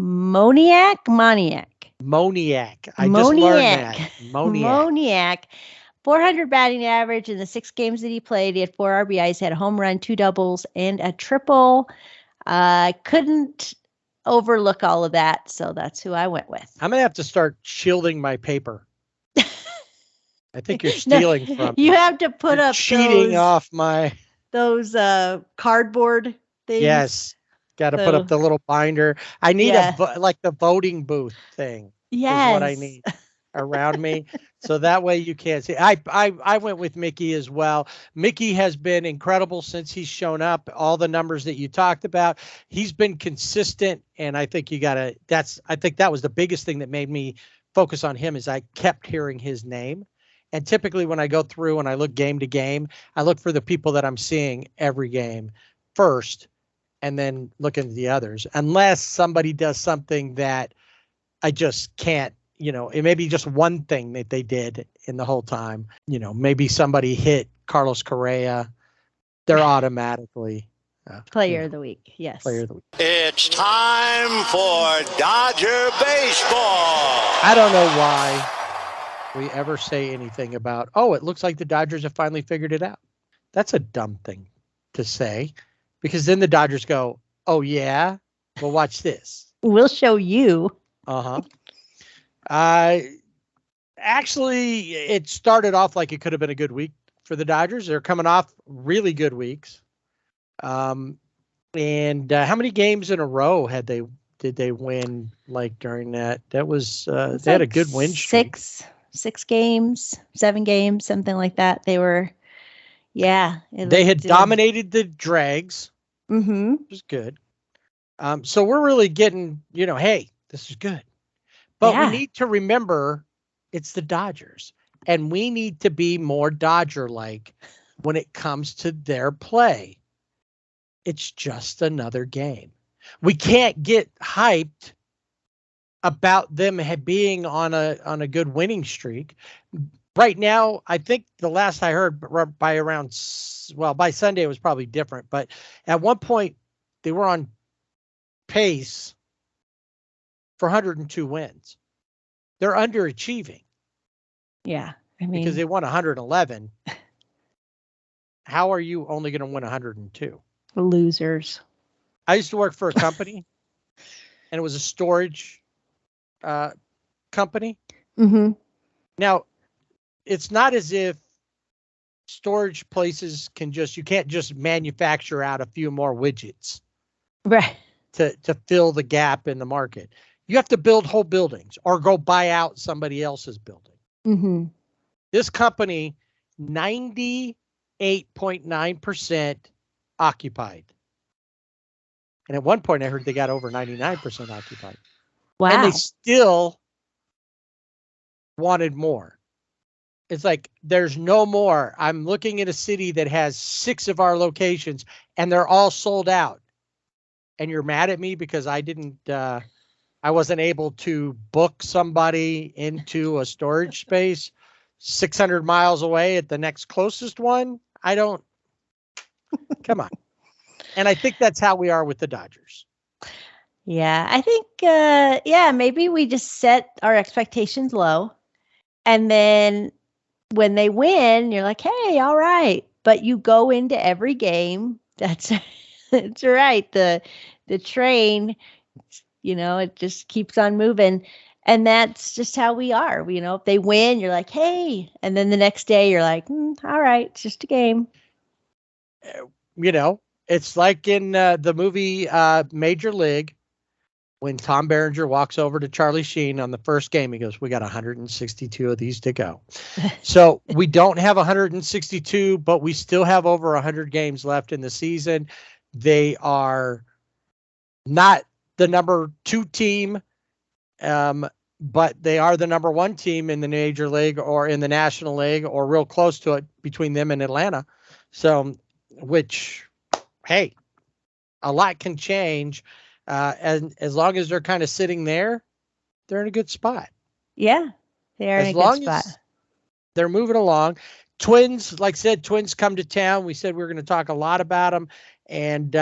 Moniak. I just learned that. Moniak. 400 batting average in the 6 games that he played. He had 4 RBIs, had a home run, 2 doubles, and a triple. Couldn't overlook all of that, so that's who I went with. I'm going to have to start shielding my paper. I think you're stealing from me. You have to put up cheating off those cardboard things. Yes. Got to put up the little binder. I need the voting booth thing. Yes. Is what I need. around me. So that way you can't see. I went with Mickey as well. Mickey has been incredible since he's shown up. All the numbers that you talked about, he's been consistent. And I think I think that was the biggest thing that made me focus on him is I kept hearing his name. And typically when I go through and I look game to game, I look for the people that I'm seeing every game first and then look into the others, unless somebody does something that I just can't, it may be just one thing that they did in the whole time. Maybe somebody hit Carlos Correa. They're automatically Player of the week. Yes. Player of the week. It's time for Dodger baseball. I don't know why we ever say anything about, it looks like the Dodgers have finally figured it out. That's a dumb thing to say, because then the Dodgers go, oh, yeah, well, watch this. We'll show you. Uh-huh. Actually, it started off like it could have been a good week for the Dodgers. They're coming off really good weeks. And how many games in a row did they win like during that? That was they had a good win streak. 6 games, 7 games, something like that. They were, they had dominated the Dregs. Mm-hmm. Which was good. So we're really getting, hey, this is good. But we need to remember it's the Dodgers, and we need to be more Dodger-like when it comes to their play. It's just another game. We can't get hyped about them being on a good winning streak. Right now, I think the last I heard by Sunday it was probably different, but at one point they were on pace for 102 wins. They're underachieving. Yeah. I mean, because they won 111. How are you only going to win 102? Losers. I used to work for a company and it was a storage company. Mm-hmm. Now, it's not as if storage places you can't just manufacture out a few more widgets. Right. To fill the gap in the market. You have to build whole buildings or go buy out somebody else's building. Mm-hmm. This company, 98.9% occupied. And at one point I heard they got over 99% occupied. Wow. And they still wanted more. It's like, there's no more. I'm looking at a city that has 6 of our locations and they're all sold out. And you're mad at me because I wasn't able to book somebody into a storage space 600 miles away at the next closest one. Come on. And I think that's how we are with the Dodgers. Yeah, I think, maybe we just set our expectations low. And then when they win, you're like, hey, all right. But you go into every game. That's right. The train, it just keeps on moving. And that's just how we are. If they win, you're like, hey. And then the next day you're like, all right, it's just a game. It's like in the movie Major League, when Tom Berenger walks over to Charlie Sheen on the first game, he goes, we got 162 of these to go. So we don't have 162, but we still have over 100 games left in the season. They are not the number 2 team, but they are the number 1 team in the Major League or in the National League or real close to it between them and Atlanta. So, hey, a lot can change. And as long as they're kind of sitting there, they're in a good spot. Yeah, they are in a good spot. They're moving along. Twins, like I said, Twins come to town. We said we were going to talk a lot about them. And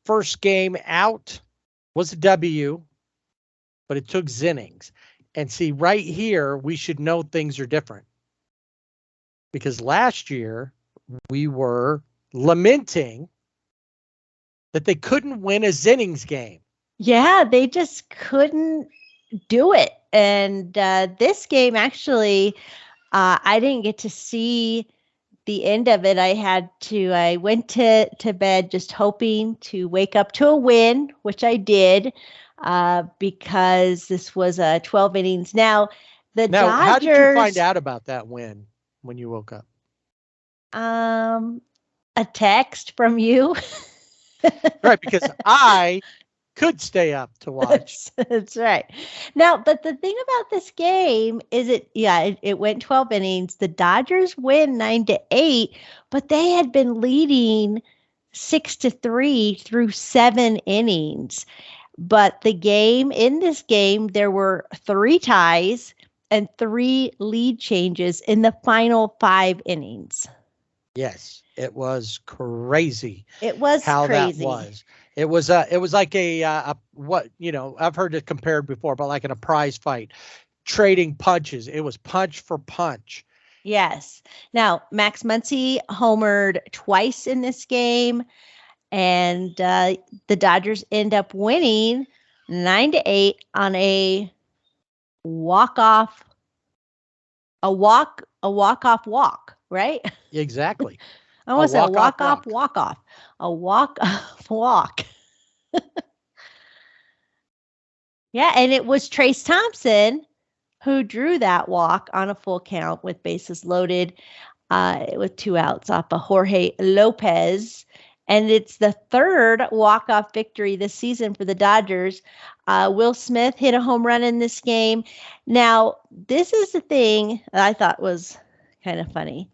first game out was a W, but it took Zennings. And see, right here, we should know things are different. Because last year, we were lamenting that they couldn't win a Zennings game. Yeah, they just couldn't do it. And this game, actually, I didn't get to see the end of it. I went to bed just hoping to wake up to a win, which I did, because this was 12 innings. Now, The Now, how did you Dodgers, find out about that win when you woke up? a text from you. Right, because I could stay up to watch. That's right. Now, but the thing about this game is it went 12 innings. The Dodgers win 9-8, but they had been leading 6-3 through 7 innings. But in this game, there were 3 ties and 3 lead changes in the final 5 innings. Yes, it was crazy. It was how crazy. that was. It was like a what, I've heard it compared before, but like in a prize fight, trading punches. It was punch for punch. Yes. Now, Max Muncy homered twice in this game, and the Dodgers end up winning 9-8 on a walk-off, walk, right? Exactly. I want to say a walk-off walk-off, a walk-off walk. Yeah, and it was Trace Thompson who drew that walk on a full count with bases loaded, with 2 outs off of Jorge Lopez. And it's the 3rd walk-off victory this season for the Dodgers. Will Smith hit a home run in this game. Now, this is the thing that I thought was kind of funny.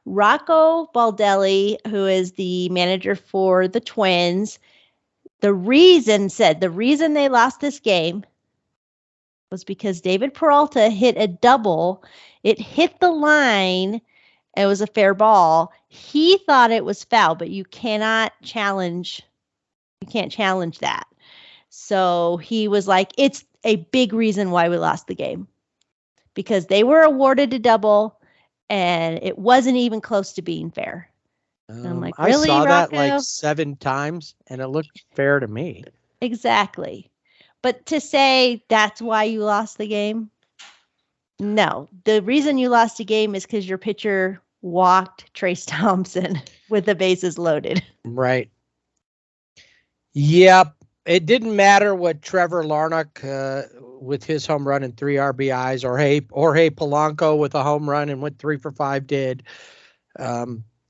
Rocco Baldelli, who is the manager for the Twins, the reason they lost this game was because David Peralta hit a double. It hit the line. It was a fair ball. He thought it was foul, but you can't challenge that. So he was like, it's a big reason why we lost the game, because they were awarded a double and it wasn't even close to being fair. I'm like, really, I saw Rocco? that like 7 times and it looked fair to me. Exactly. But to say that's why you lost the game, no. The reason you lost a game is because your pitcher walked Trace Thompson with the bases loaded. Right. Yep. It didn't matter what Trevor Larnach with his home run and 3 RBIs, or Jorge Polanco with a home run and went 3 for 5 did.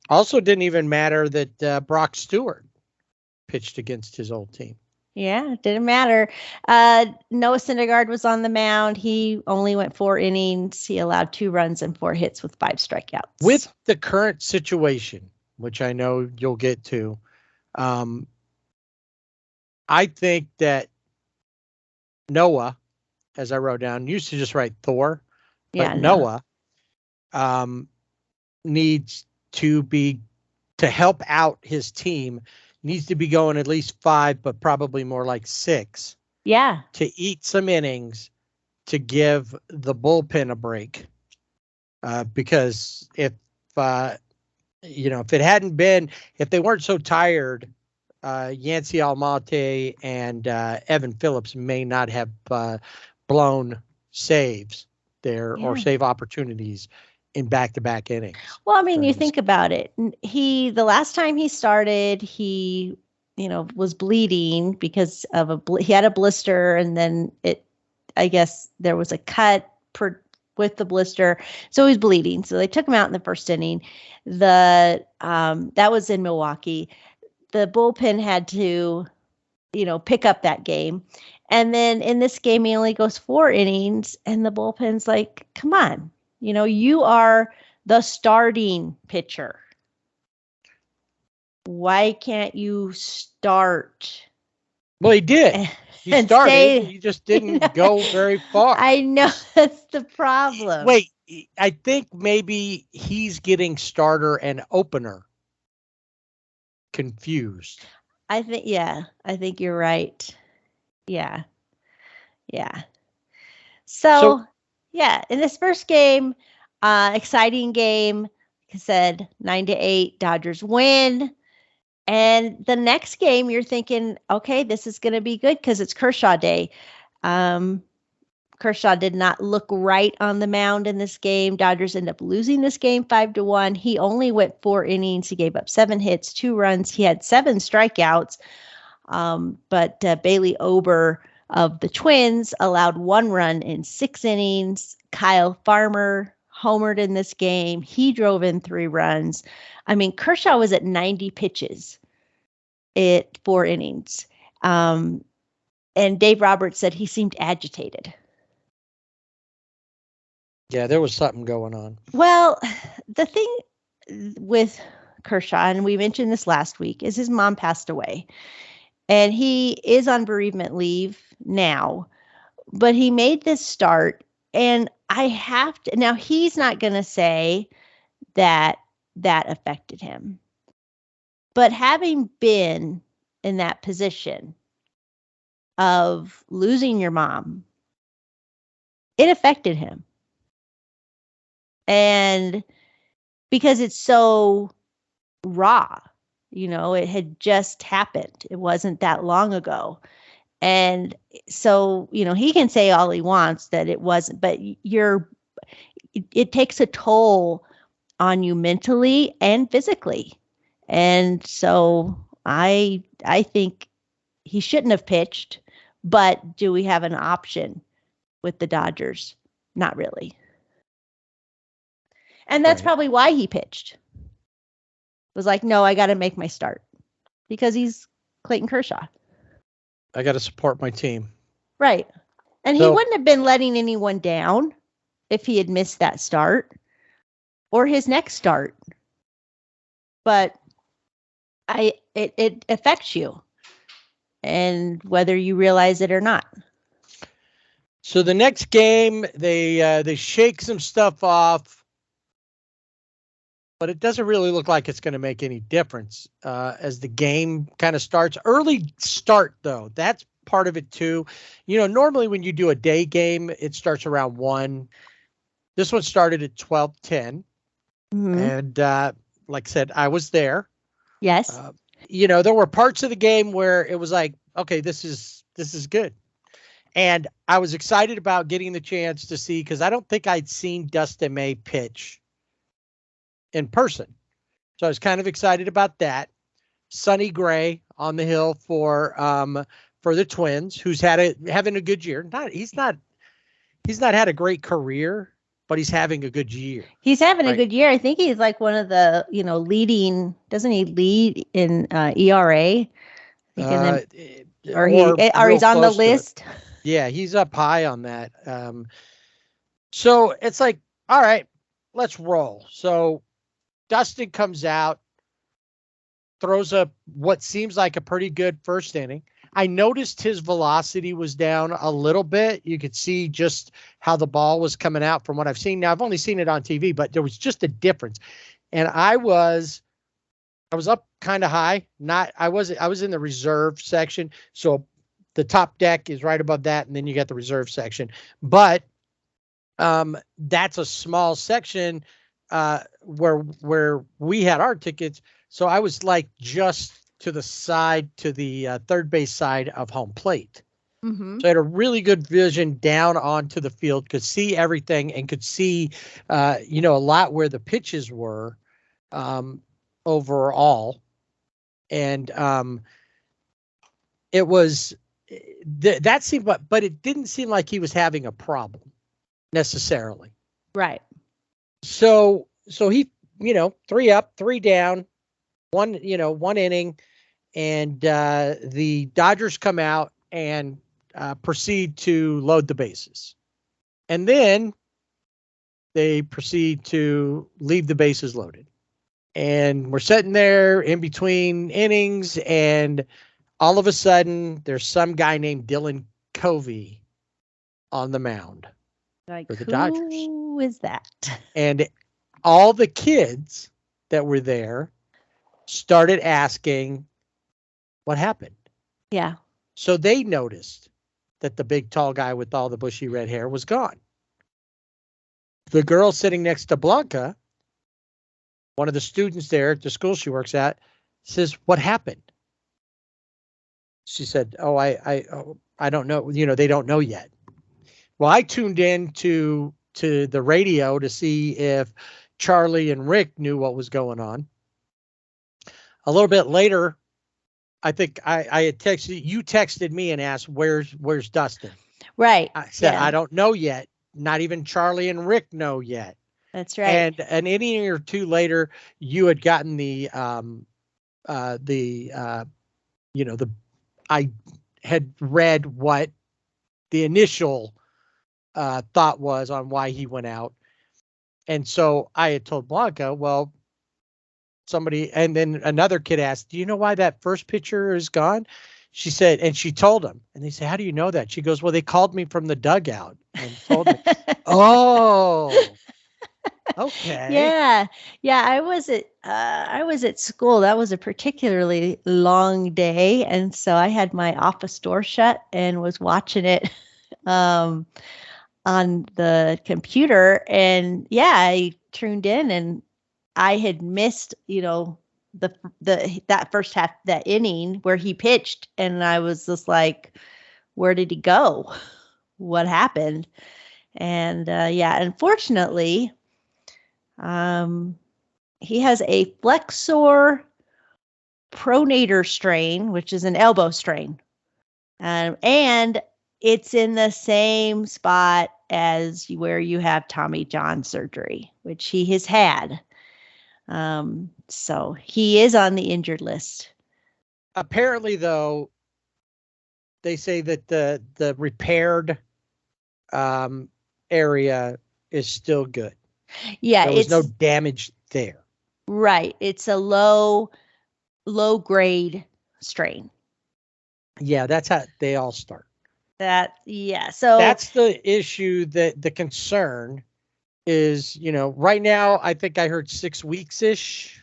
Also didn't even matter that Brock Stewart pitched against his old team. Yeah, it didn't matter. Noah Syndergaard was on the mound. He only went 4 innings. He allowed 2 runs and 4 hits with 5 strikeouts. With the current situation, which I know you'll get to, I think that Noah, as I wrote down, used to just write Thor, but Noah needs to help out his team, needs to be going at least 5, but probably more like 6. Yeah. To eat some innings to give the bullpen a break. Because if they weren't so tired, Yancy Almonte and Evan Phillips may not have blown saves there or save opportunities in back-to-back innings. Well, I mean, you think about it. The last time he started, he, was bleeding because of he had a blister, and then I guess there was a cut with the blister, so he's bleeding. So they took him out in the first inning. That was in Milwaukee. The bullpen had to, pick up that game. And then in this game, he only goes 4 innings, and the bullpen's like, come on. You are the starting pitcher. Why can't you start? Well, he did. He started. He just didn't go very far. I know, that's the problem. Wait, I think maybe he's getting starter and opener confused. I think you're right. Yeah. So yeah, in this first game, exciting game, like I said, 9-8, Dodgers win. And the next game, you're thinking, okay, this is going to be good because it's Kershaw Day. Kershaw did not look right on the mound in this game. Dodgers end up losing this game 5-1. He only went 4 innings. He gave up 7 hits, 2 runs. He had 7 strikeouts. But Bailey Ober of the Twins allowed 1 run in 6 innings. Kyle Farmer homered in this game. He drove in 3 runs. I mean, Kershaw was at 90 pitches at 4 innings. And Dave Roberts said he seemed agitated. Yeah, there was something going on. Well, the thing with Kershaw, and we mentioned this last week, is his mom passed away. And he is on bereavement leave now. But he made this start, and I have to. Now, he's not going to say that affected him. But having been in that position of losing your mom, it affected him. And because it's so raw, it had just happened. It wasn't that long ago. And so, he can say all he wants that it wasn't, but it takes a toll on you mentally and physically. And so I think he shouldn't have pitched, but do we have an option with the Dodgers? Not really. And that's probably why he pitched. Was like, no, I got to make my start because he's Clayton Kershaw. I got to support my team. Right. And he wouldn't have been letting anyone down if he had missed that start or his next start. But it affects you, and whether you realize it or not. So the next game, they shake some stuff off, but it doesn't really look like it's going to make any difference as the game kind of starts. Early start, though, that's part of it, too. Normally when you do a day game, it starts around 1. This one started at 12:10. Mm-hmm. And like I said, I was there. Yes. There were parts of the game where it was like, okay, this is good. And I was excited about getting the chance to see, because I don't think I'd seen Dustin May pitch in person. So I was kind of excited about that. Sonny Gray on the hill for the Twins, who's having a good year. He's not had a great career, but he's having a good year. He's having a good year. I think he's like one of the, leading, doesn't he lead in ERA? Or he's on the list. Yeah, he's up high on that. So it's like, all right, let's roll. So Dustin comes out, throws up what seems like a pretty good first inning. I noticed his velocity was down a little bit. You could see just how the ball was coming out from what I've seen. Now, I've only seen it on TV, but there was just a difference. And I was up kind of high. I was in the reserve section. So the top deck is right above that, and then you got the reserve section. But that's a small section where we had our tickets. So I was like just to the side, to the third base side of home plate. Mm-hmm. So I had a really good vision down onto the field, could see everything, and could see, a lot where the pitches were overall. And it was that seemed, but it didn't seem like he was having a problem necessarily. Right. So he, 3 up, 3 down, one inning, and the Dodgers come out and proceed to load the bases. And then they proceed to leave the bases loaded. And we're sitting there in between innings, and all of a sudden there's some guy named Dylan Covey on the mound for the Dodgers. Who is that? And all the kids that were there started asking what happened. Yeah. So they noticed that the big tall guy with all the bushy red hair was gone. The girl sitting next to Blanca, one of the students there at the school she works at, says, "What happened?" She said, "Oh, I don't know. They don't know yet." Well, I tuned in to the radio to see if Charlie and Rick knew what was going on. A little bit later, I think I had texted me and asked, where's Dustin? Right. I said, yeah. I don't know yet, not even Charlie and Rick know yet. That's right. And an inning or two later, you had gotten I had read what the initial thought was on why he went out. And so I had told Blanca, well, somebody, and then another kid asked, do you know why that first pitcher is gone? She said, and she told him, and they said, how do you know that? She goes, well, they called me from the dugout and told me. Oh, okay. Yeah. Yeah. I was at school. That was a particularly long day. And so I had my office door shut and was watching it on the computer. And yeah, I tuned in and I had missed, that first half, that inning where he pitched. And I was just like, where did he go? What happened? And unfortunately, he has a flexor pronator strain, which is an elbow strain. And it's in the same spot as where you have Tommy John surgery, which he has had. So he is on the injured list. Apparently, though, they say that the repaired area is still good. Yeah, there was no damage there. Right. It's a low grade strain. Yeah, that's how they all start. So that's the issue, that the concern is, right now, I think I heard 6 weeks-ish.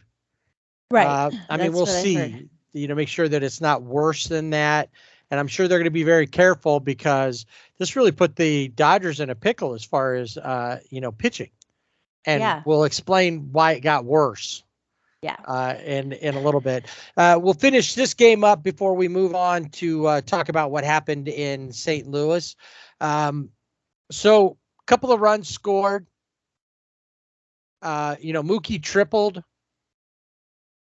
Right. I mean, we'll see, make sure that it's not worse than that. And I'm sure they're going to be very careful because this really put the Dodgers in a pickle as far as, pitching. And we'll explain why it got worse. Yeah. In a little bit. We'll finish this game up before we move on to talk about what happened in St. Louis. So a couple of runs scored. Mookie tripled.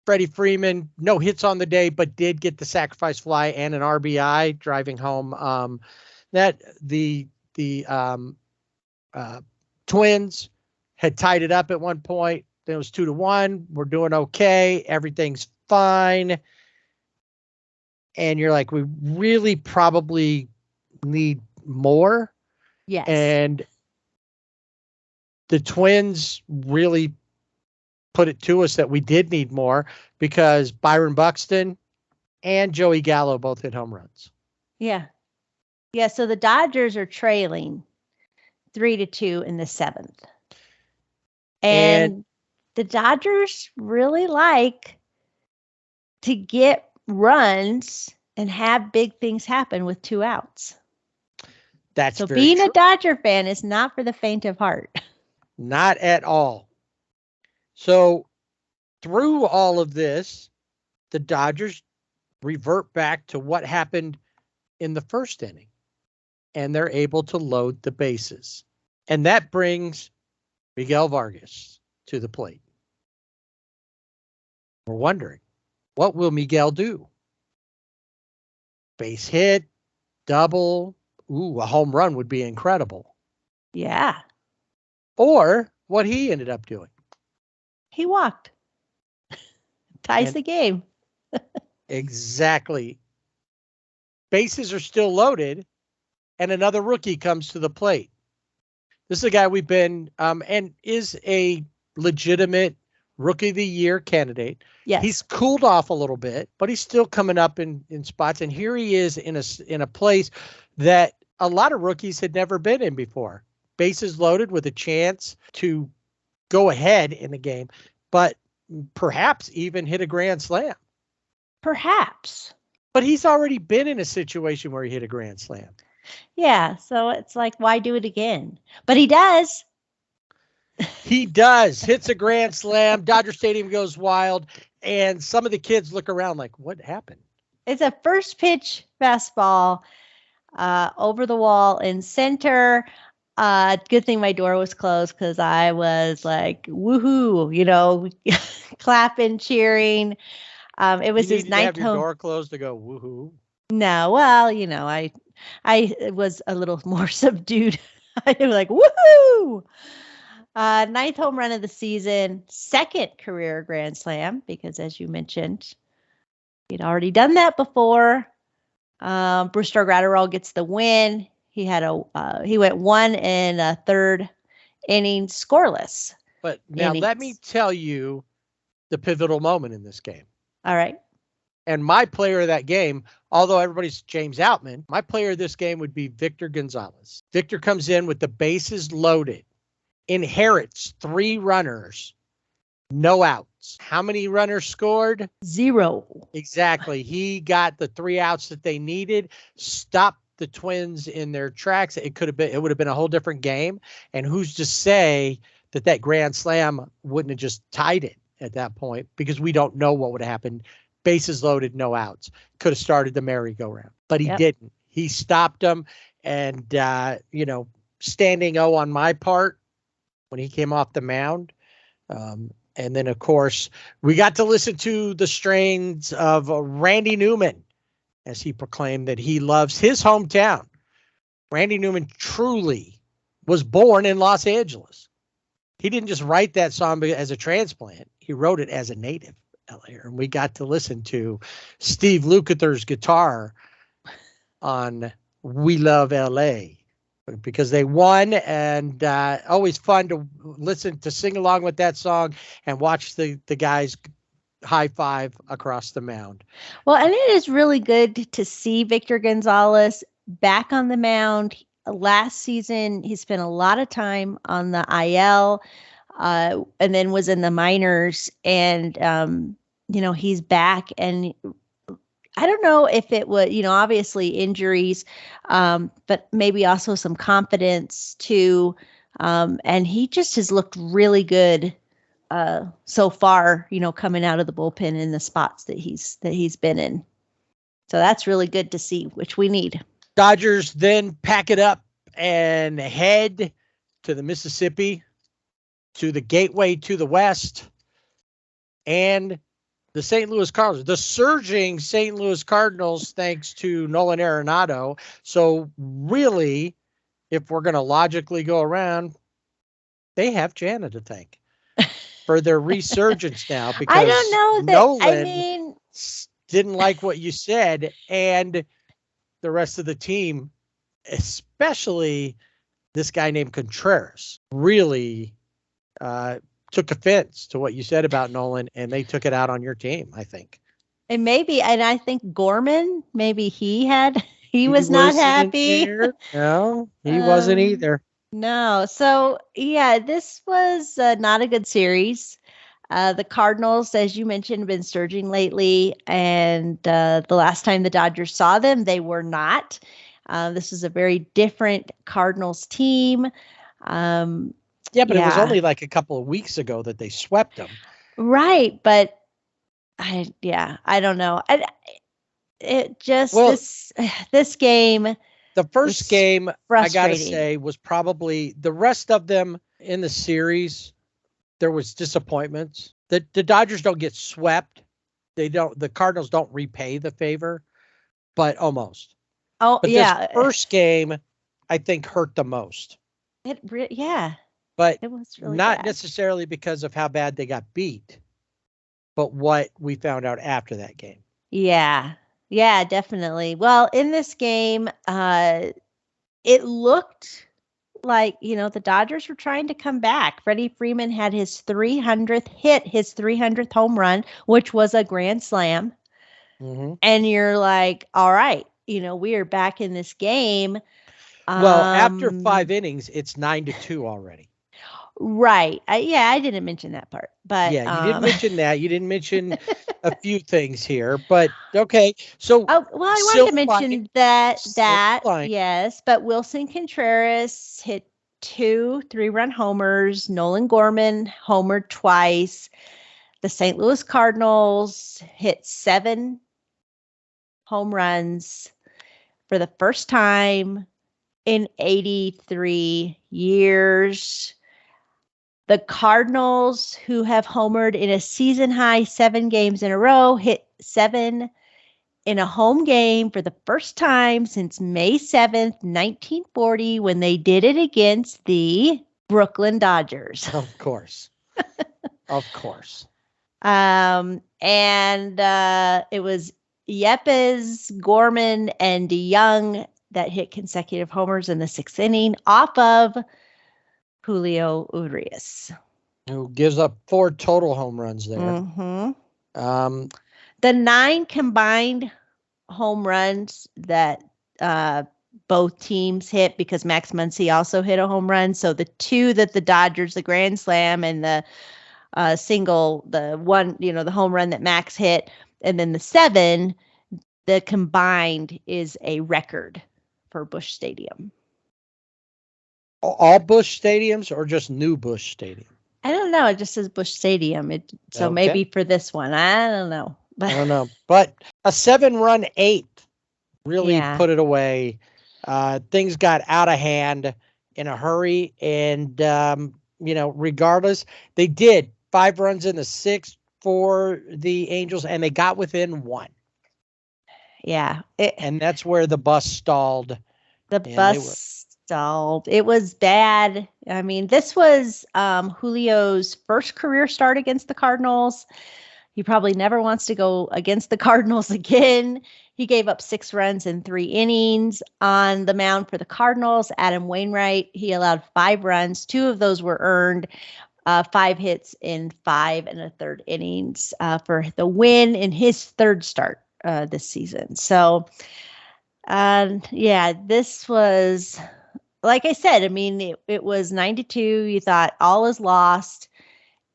Freddie Freeman, no hits on the day, but did get the sacrifice fly and an RBI, driving home that the Twins had tied it up at one point. Then it was 2-1. We're doing okay. Everything's fine. And you're like, we really probably need more. Yes. And the Twins really put it to us that we did need more because Byron Buxton and Joey Gallo both hit home runs. Yeah. Yeah. So the Dodgers are trailing 3-2 in the 7th. And the Dodgers really like to get runs and have big things happen with 2 outs. That's so very being true. A Dodger fan is not for the faint of heart. Not at all. So through all of this, the Dodgers revert back to what happened in the first inning, and they're able to load the bases. And that brings Miguel Vargas to the plate. We're wondering, what will Miguel do? Base hit, double, a home run would be incredible. Yeah. Or what he ended up doing. He walked. Ties the game. Exactly. Bases are still loaded, and another rookie comes to the plate. This is a guy we've been, and is a legitimate Rookie of the Year candidate. Yes. He's cooled off a little bit, but he's still coming up in spots. And here he is in a place that a lot of rookies had never been in before. Bases loaded with a chance to go ahead in the game, but perhaps even hit a grand slam. Perhaps. But he's already been in a situation where he hit a grand slam. Yeah, so it's like, why do it again? But he does. He does. Hits a grand slam. Dodger Stadium goes wild. And some of the kids look around like, what happened? It's a first pitch fastball over the wall in center. Good thing my door was closed because I was like, woohoo, clapping, cheering. It was his ninth home. You have your door closed to go woohoo. No, well, I was a little more subdued You're like, woohoo! Ninth home run of the season, second career grand slam, because as you mentioned, he'd already done that before. Brewster Gratterall gets the win. He went 1 1/3 innings scoreless. But now let me tell you the pivotal moment in this game. All right. And my player of that game, although everybody's James Outman, my player of this game would be Victor Gonzalez. Victor comes in with the bases loaded, inherits 3 runners, no outs. How many runners scored? 0. Exactly. He got the 3 outs that they needed, stopped the Twins in their tracks. It would have been a whole different game. And who's to say that grand slam wouldn't have just tied it at that point, because we don't know what would have happened. Bases loaded, no outs. Could have started the merry-go-round, but he didn't. He stopped them. And, standing O on my part when he came off the mound. And then, of course, we got to listen to the strains of Randy Newman as he proclaimed that he loves his hometown. Randy Newman truly was born in Los Angeles. He didn't just write that song as a transplant. He wrote it as a native LAer. And we got to listen to Steve Lukather's guitar on We Love LA because they won, and always fun to listen to, sing along with that song and watch the guys high five across the mound. Well, and it is really good to see Victor Gonzalez back on the mound. Last season, he spent a lot of time on the IL, and then was in the minors, and he's back. And I don't know if it was, obviously injuries, but maybe also some confidence too. And he just has looked really good so far, coming out of the bullpen in the spots that he's been in. So that's really good to see, which we need. Dodgers then pack it up and head to the Mississippi, to the gateway to the West, and the St. Louis Cardinals, the surging St. Louis Cardinals, thanks to Nolan Arenado. So really, if we're going to logically go around, they have Jana to thank for their resurgence now, because I don't know that, Nolan didn't like what you said, and the rest of the team, especially this guy named Contreras, really took offense to what you said about Nolan, and they took it out on your team, I think. And I think Gorman, maybe he was not happy. No, he wasn't either. No. So, yeah, this was not a good series. The Cardinals, as you mentioned, have been surging lately. And the last time the Dodgers saw them, they were not. This was a very different Cardinals team. Yeah, but it was only like a couple of weeks ago that they swept them. Right. But I don't know. This game. The first game, I got to say, was probably the rest of them in the series. There was disappointments. The Dodgers don't get swept. The Cardinals don't repay the favor, but almost. Oh, but yeah. This first game, I think, hurt the most. But it was really not bad. Necessarily because of how bad they got beat, but what we found out after that game. Yeah, definitely. Well, in this game, it looked like, the Dodgers were trying to come back. Freddie Freeman had his 300th home run, which was a grand slam. Mm-hmm. And you're like, all right, we are back in this game. Well, after 5 innings, it's 9-2 already. Right. I didn't mention that part, but yeah, you didn't mention that. You didn't mention a few things here, but okay. So, I wanted to mention that yes, but Wilson Contreras hit 2 3-run homers. Nolan Gorman homered twice. The St. Louis Cardinals hit 7 home runs for the first time in 83 years. The Cardinals, who have homered in a season high 7 games in a row, hit 7 in a home game for the first time since May 7th, 1940, when they did it against the Brooklyn Dodgers. Of course. Of course. And it was Yepes, Gorman, and DeYoung that hit consecutive homers in the 6th inning off of Julio Urias. Who gives up 4 total home runs there. Mm-hmm. The 9 combined home runs that both teams hit, because Max Muncy also hit a home run. So the 2 that the Dodgers, the grand slam, and the single, the one, the home run that Max hit, and then the 7, the combined is a record for Busch Stadium. All Busch stadiums or just new Busch Stadium? I don't know. It just says Busch Stadium. So Okay. maybe for this one, I don't know. I don't know. But a 7-run 8th really put it away. Things got out of hand in a hurry. And, regardless, they did 5 runs in the 6th for the Angels, and they got within 1. Yeah. And that's where the bus stalled. The bus stalled. It was bad. I mean, this was Julio's first career start against the Cardinals. He probably never wants to go against the Cardinals again. He gave up 6 runs in 3 innings on the mound for the Cardinals. Adam Wainwright, he allowed 5 runs. 2 of those were earned. 5 hits in 5 1/3 innings for the win in his 3rd start this season. So, this was, like I said, I mean, it was 9-2. You thought all is lost.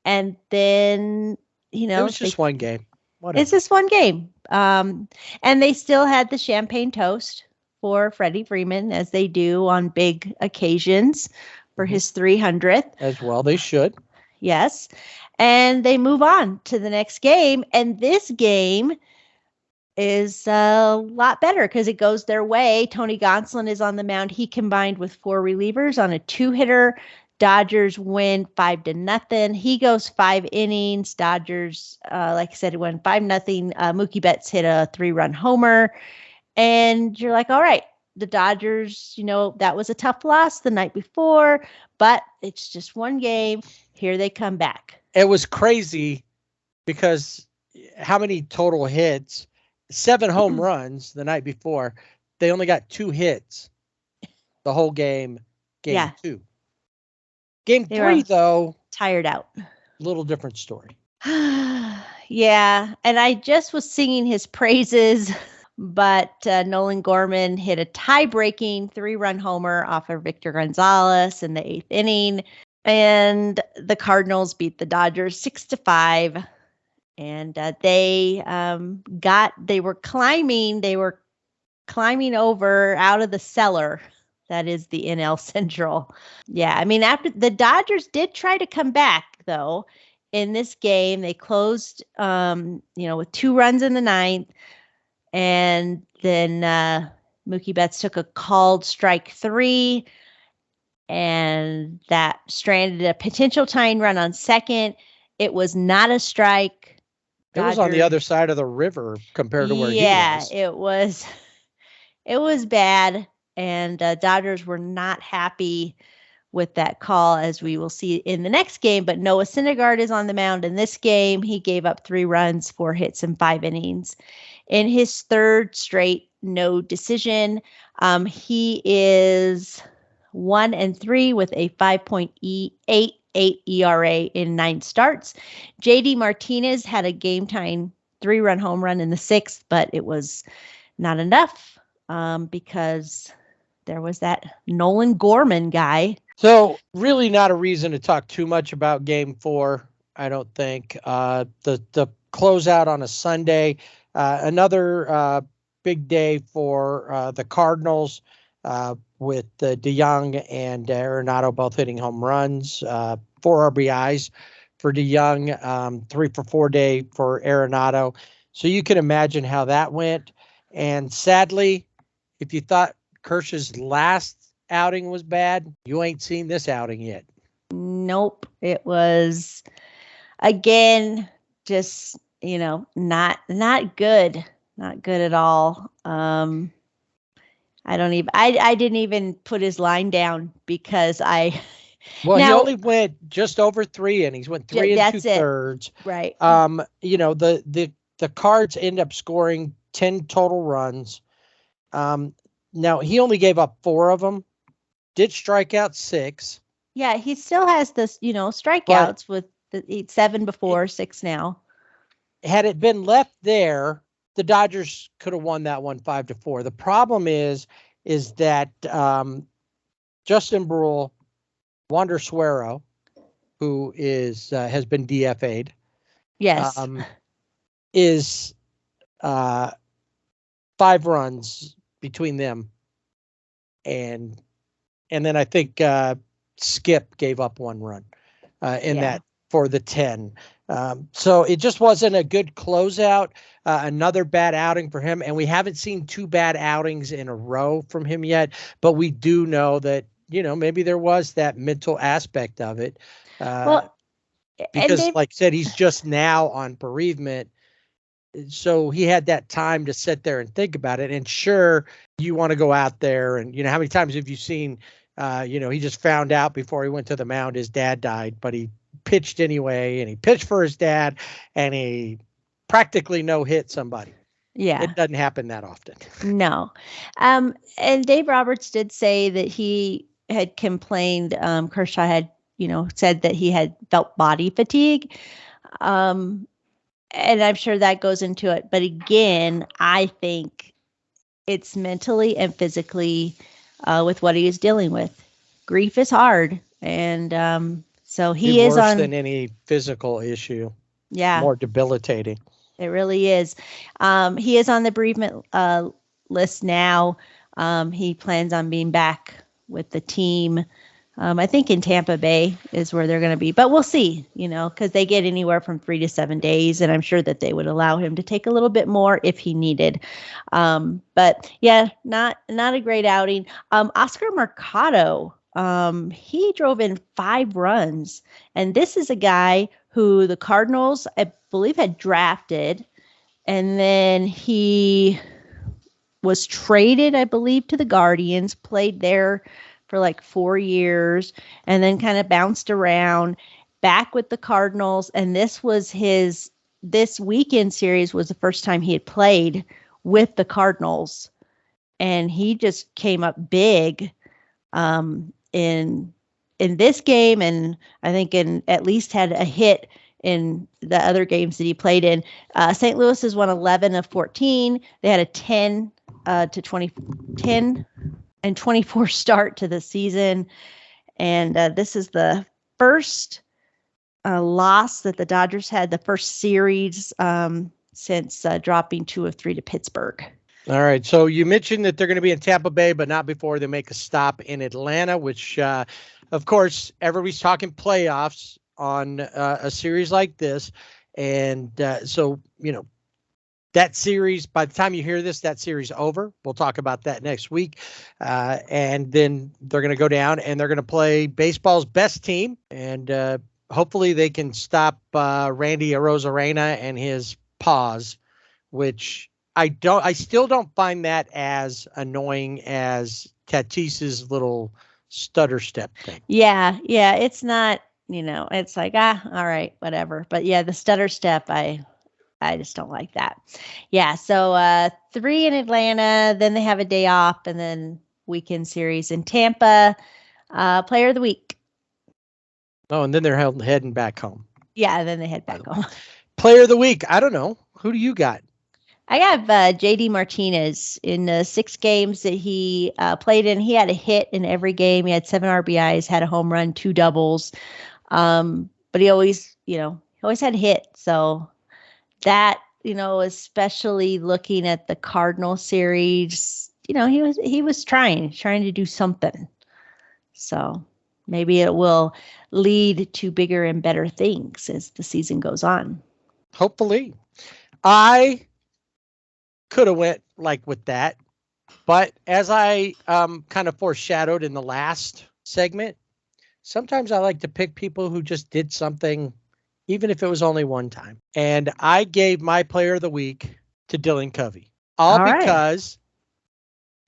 And then, it was just one game. Whatever. It's just one game. And they still had the champagne toast for Freddie Freeman, as they do on big occasions for his 300th. As well, they should. Yes. And they move on to the next game. And this game is a lot better because it goes their way. Tony Gonsolin is on the mound. He combined with 4 relievers on a 2-hitter. Dodgers win 5-0. He goes 5 innings. Dodgers, like I said, won 5-0. Mookie Betts hit a 3-run homer. And you're like, all right, the Dodgers, that was a tough loss the night before, but it's just one game. Here they come back. It was crazy because how many total hits? 7 home runs the night before. They only got 2 hits the whole game. Game 2. Game 3, though, tired out. Little different story. Yeah, and I just was singing his praises, but Nolan Gorman hit a tie-breaking 3-run homer off of Victor Gonzalez in the 8th inning, and the Cardinals beat the Dodgers 6-5. And they were climbing over out of the cellar. That is the NL Central. Yeah, I mean, after the Dodgers did try to come back, though, in this game. They closed, with 2 runs in the 9th. And then Mookie Betts took a called strike 3. And that stranded a potential tying run on second. It was not a strike. It was on the other side of the river compared to where he was. Yeah, it was bad. And Dodgers were not happy with that call, as we will see in the next game. But Noah Syndergaard is on the mound in this game. He gave up 3 runs, 4 hits in 5 innings. In his 3rd straight no decision, he is 1-3 with a 5.88 ERA in 9 starts. JD Martinez had a game-tying 3-run home run in the 6th, but it was not enough because there was that Nolan Gorman guy. So really not a reason to talk too much about Game 4, I don't think. The closeout on a Sunday, another big day for the Cardinals with DeYoung and Arenado both hitting home runs, 4 RBIs for DeYoung, 3 for 4 day for Arenado. So you can imagine how that went. And sadly, if you thought Kersh's last outing was bad, you ain't seen this outing yet. Nope. It was, again, just, not good. Not good at all. I didn't even put his line down because Well, he now only went just over 3 innings, went 3 and that's it. 2/3. Right. The Cards end up scoring 10 total runs. Now he only gave up 4 of them, did strike out 6. Yeah, he still has this, strikeouts with the 7 before, 6 now. Had it been left there, the Dodgers could have won that one 5-4. The problem is that Justin Brule, Wander Suero, who has been DFA'd, Yes. is 5 runs between them, and then I think Skip gave up 1 run in that for the 10. So it just wasn't a good closeout. Another bad outing for him, and we haven't seen 2 bad outings in a row from him yet. But we do know that maybe there was that mental aspect of it. Because, like I said, he's just now on bereavement. So he had that time to sit there and think about it. And sure, you want to go out there and, how many times have you seen, he just found out before he went to the mound his dad died, but he pitched anyway, and he pitched for his dad, and he practically no-hit somebody. Yeah. It doesn't happen that often. No. And Dave Roberts did say that he had complained, Kershaw had, said that he had felt body fatigue. And I'm sure that goes into it. But again, I think it's mentally and physically with what he is dealing with. Grief is hard. And so he is worse than any physical issue. Yeah. More debilitating. It really is. He is on the bereavement list now. He plans on being back with the team. I think in Tampa Bay is where they're going to be, but we'll see, because they get anywhere from 3 to 7 days, and I'm sure that they would allow him to take a little bit more if he needed. But yeah, not a great outing. Oscar Mercado, he drove in 5 runs, and this is a guy who the Cardinals, I believe, had drafted, and then he was traded, I believe, to the Guardians, played there for like 4 years, and then kind of bounced around back with the Cardinals. And this weekend series was the first time he had played with the Cardinals. And he just came up big in this game. And I think at least had a hit in the other games that he played in. St. Louis has won 11 of 14. They had a 10 and 24 start to the season. And this is the first loss that the Dodgers had, the first series since dropping 2 of 3 to Pittsburgh. All right. So you mentioned that they're going to be in Tampa Bay, but not before they make a stop in Atlanta, which, of course, everybody's talking playoffs on a series like this. And so, that series, by the time you hear this, that series over. We'll talk about that next week. And then they're going to go down and they're going to play baseball's best team. And hopefully they can stop Randy Arozarena and his paws, which I still don't find that as annoying as Tatis's little stutter step thing. Yeah. It's not, it's like, all right, whatever. But yeah, the stutter step, I just don't like that. Yeah. So 3 in Atlanta, then they have a day off, and then weekend series in Tampa. Player of the week. Oh, and then they're heading back home. Yeah, then they head back home. Player of the week. I don't know. Who do you got? I have JD Martinez. In the 6 games that he played in. He had a hit in every game. He had 7 RBIs, had a home run, 2 doubles. But he always, had a hit. So that, especially looking at the Cardinal series, he was trying to do something. So maybe it will lead to bigger and better things as the season goes on. Hopefully. I could have went with that, but as I kind of foreshadowed in the last segment, sometimes I like to pick people who just did something, even if it was only one time. And I gave my player of the week to Dylan Covey. All All right. because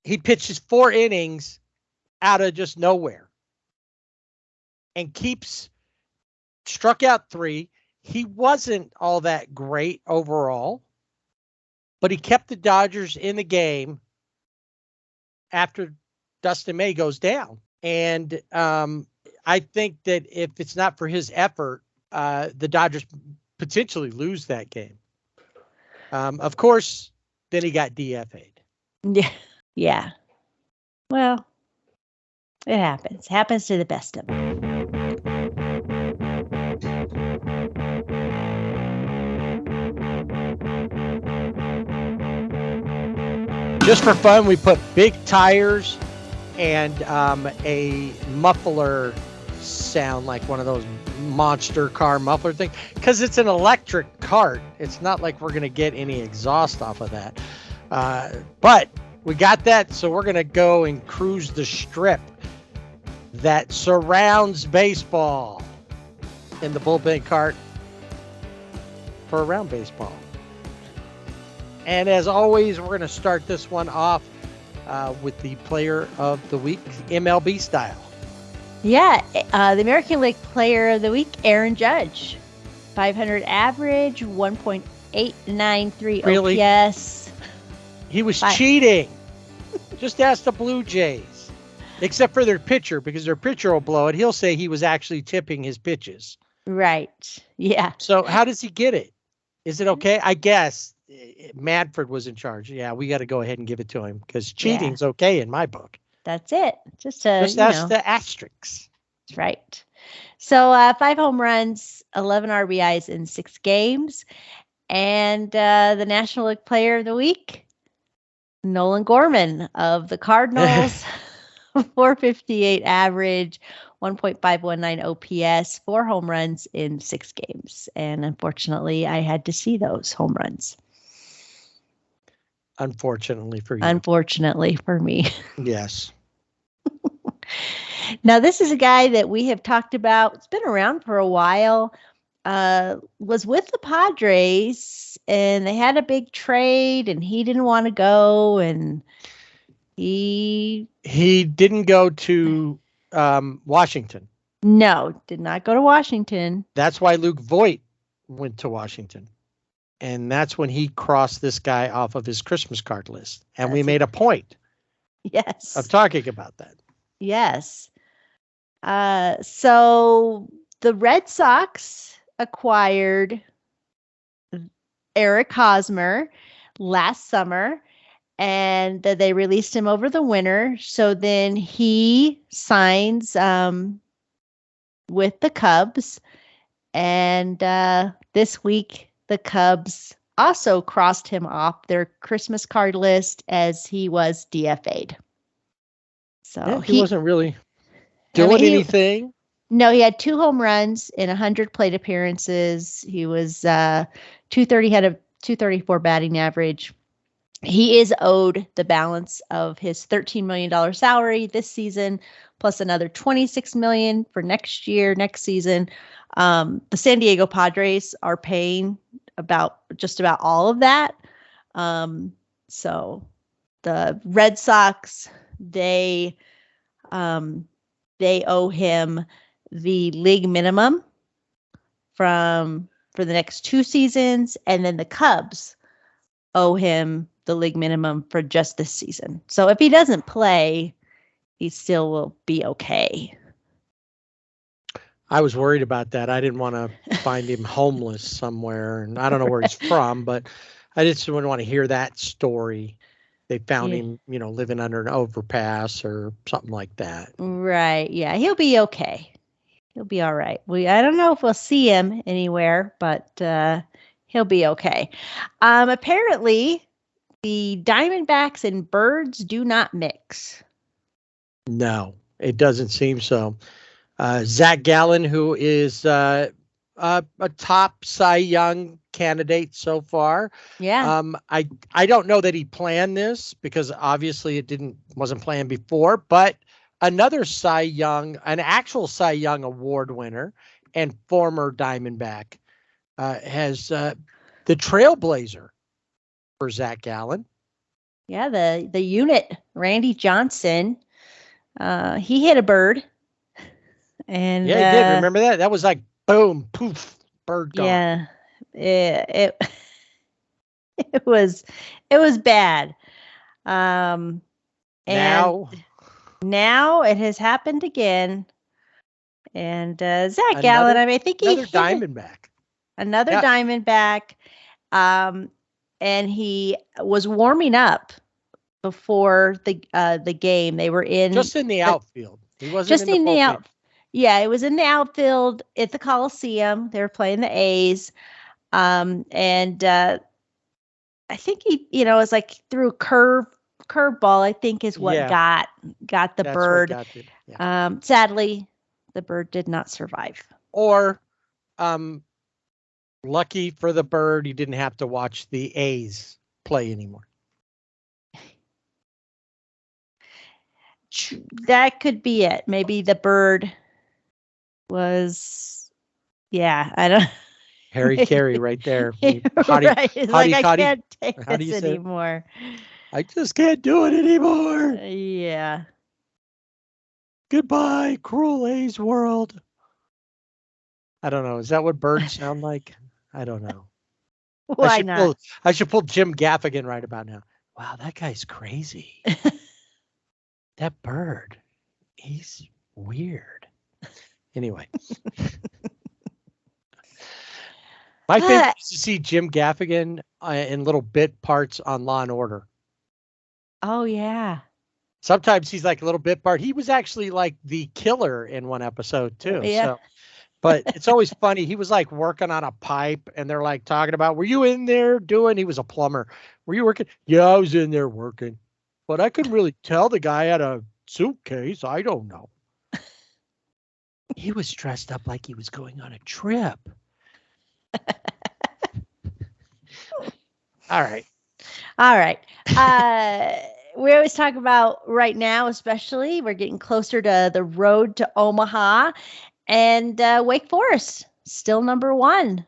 he pitches 4 innings out of just nowhere and struck out 3. He wasn't all that great overall, but he kept the Dodgers in the game after Dustin May goes down. And I think that if it's not for his effort, the Dodgers potentially lose that game. Of course, then he got DFA'd. Yeah. Yeah. Well, it happens. Happens to the best of them. Just for fun, we put big tires and a muffler sound, like one of those monster car muffler things, because it's an electric cart. It's not like we're going to get any exhaust off of that. But we got that, so we're going to go and cruise the strip that surrounds baseball in the bullpen cart for around baseball. And as always, we're going to start this one off with the player of the week, MLB style. Yeah, the American League Player of the Week, Aaron Judge. 500 average, 1.893 Really? OPS. He was cheating. Just ask the Blue Jays. Except for their pitcher, because their pitcher will blow it. He'll say he was actually tipping his pitches. Right. Yeah. So how does he get it? Is it okay? I guess Manfred was in charge. Yeah, we got to go ahead and give it to him because cheating's okay in my book. That's it. Just ask the asterisks. That's right. So 5 home runs, 11 RBIs in 6 games. And the National League Player of the Week, Nolan Gorman of the Cardinals. 458 average, 1.519 OPS, 4 home runs in 6 games. And unfortunately, I had to see those home runs. Unfortunately for you. Unfortunately for me. Yes. Now, this is a guy that we have talked about. It's been around for a while. Was with the Padres, and they had a big trade, and he didn't want to go, and he didn't go to Washington. No, did not go to Washington. That's why Luke Voigt went to Washington. And that's when he crossed this guy off of his Christmas card list. And we made a point of talking about that. Yes. So the Red Sox acquired Eric Hosmer last summer, and they released him over the winter. So then he signs with the Cubs. And this week, the Cubs also crossed him off their Christmas card list as he was DFA'd. So yeah, he wasn't really doing anything. No, he had 2 home runs in 100 plate appearances. He was 230, had a 234 batting average. He is owed the balance of his $13 million salary this season, plus another $26 million for next season. The San Diego Padres are paying just about all of that. So the Red Sox, they owe him the league minimum for the next 2 seasons, and then the Cubs owe him the league minimum for just this season. So if he doesn't play, he still will be okay. I was worried about that. I didn't want to find him homeless somewhere, and I don't know where he's from, but I just wouldn't want to hear that story. They found him, living under an overpass or something like that. Right. Yeah, he'll be okay. He'll be all right. I don't know if we'll see him anywhere, but he'll be okay. Apparently, the Diamondbacks and Birds do not mix. No, it doesn't seem so. Zach Gallen, who is a top Cy Young candidate so far. Yeah. I don't know that he planned this because obviously wasn't planned before, but another an actual Cy Young award winner and former Diamondback has the Trailblazer for Zach Gallen. Yeah, the unit, Randy Johnson, he hit a bird. And Yeah, he did. Remember that? That was like boom, poof, bird gone. Yeah, it it was bad. And Now it has happened again. And Zach Gallen, another I mean, I think he another hit Diamondback. another Yeah. Diamondback. And he was warming up before the game. They were Just in the outfield. He wasn't just in the bullpen. out. Yeah, it was in the outfield at the Coliseum. They were playing the A's. And I think he, it was like through a curveball, I think is what got the That's bird. what got it. Yeah. Sadly, the bird did not survive. Or lucky for the bird, he didn't have to watch the A's play anymore. That could be it. Maybe the bird was, I don't. Harry Carey right there. Right. It's like, I can't take this anymore. I just can't do it anymore. Yeah. Goodbye, cruel A's world. I don't know. Is that what birds sound like? I don't know. Why not? I should pull Jim Gaffigan right about now. Wow, that guy's crazy. That bird, he's weird. Anyway. My favorite is to see Jim Gaffigan in little bit parts on Law and Order. Oh, yeah. Sometimes he's like a little bit part. He was actually like the killer in one episode too. Yeah. So, but it's always funny. He was like working on a pipe and they're like talking about, were you in there doing? He was a plumber. Were you working? Yeah, I was in there working. But I couldn't really tell the guy had a suitcase. I don't know. He was dressed up like he was going on a trip. All right. We always talk about right now, especially we're getting closer to the road to Omaha, and Wake Forest still number one.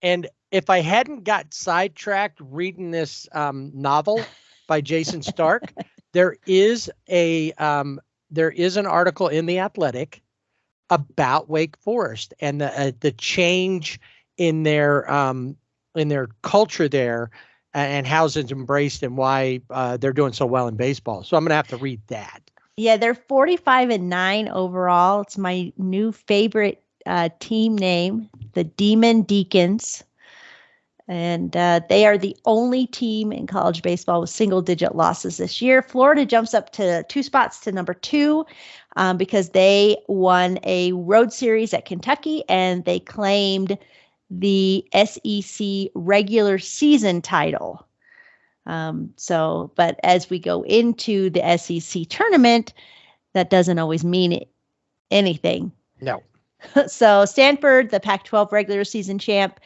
And if I hadn't got sidetracked reading this novel by Jason Stark, there is an article in The Athletic about Wake Forest and the change in their culture there and how it's embraced and why they're doing so well in baseball. So I'm going to have to read that. Yeah, they're 45-9 overall. It's my new favorite team name, the Demon Deacons. And they are the only team in college baseball with single-digit losses this year. Florida jumps up to 2 spots to number 2 because they won a road series at Kentucky and they claimed the SEC regular season title. But as we go into the SEC tournament, that doesn't always mean anything. No. So Stanford, the Pac-12 regular season champ,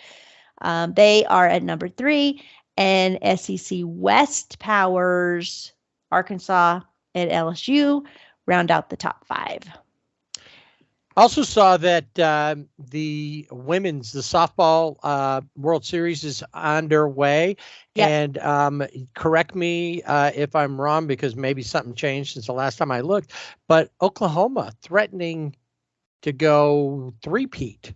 they are at number 3, and SEC West powers Arkansas and LSU round out the top 5. Also saw that the softball World Series is underway. Yep. And correct me if I'm wrong, because maybe something changed since the last time I looked, but Oklahoma threatening to go three-peat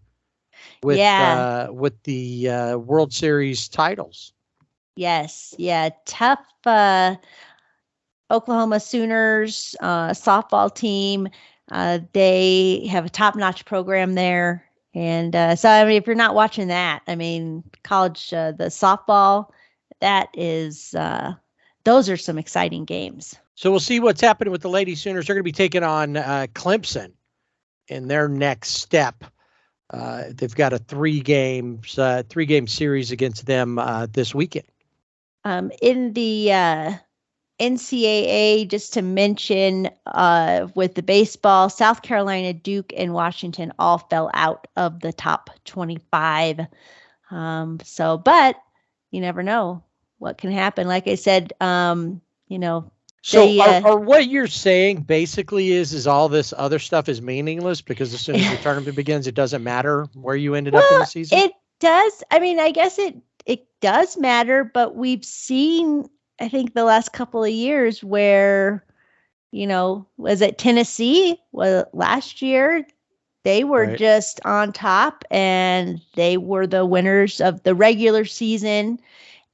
with the World Series titles. Yes. Yeah. Tough Oklahoma Sooners softball team. They have a top-notch program there. And so, I mean, if you're not watching that, I mean, college, the softball, that is, those are some exciting games. So we'll see what's happening with the Lady Sooners. They're going to be taking on Clemson in their next step. They've got a 3-game series against them this weekend. In the NCAA, just to mention, with the baseball, South Carolina, Duke, and Washington all fell out of the top 25. But you never know what can happen. Like I said, So what you're saying basically is all this other stuff is meaningless because as soon as the tournament begins, it doesn't matter where you ended up in the season? It does. I mean, I guess it does matter, but we've seen, I think, the last couple of years where, was it Tennessee? Well, last year they were Right. just on top and they were the winners of the regular season.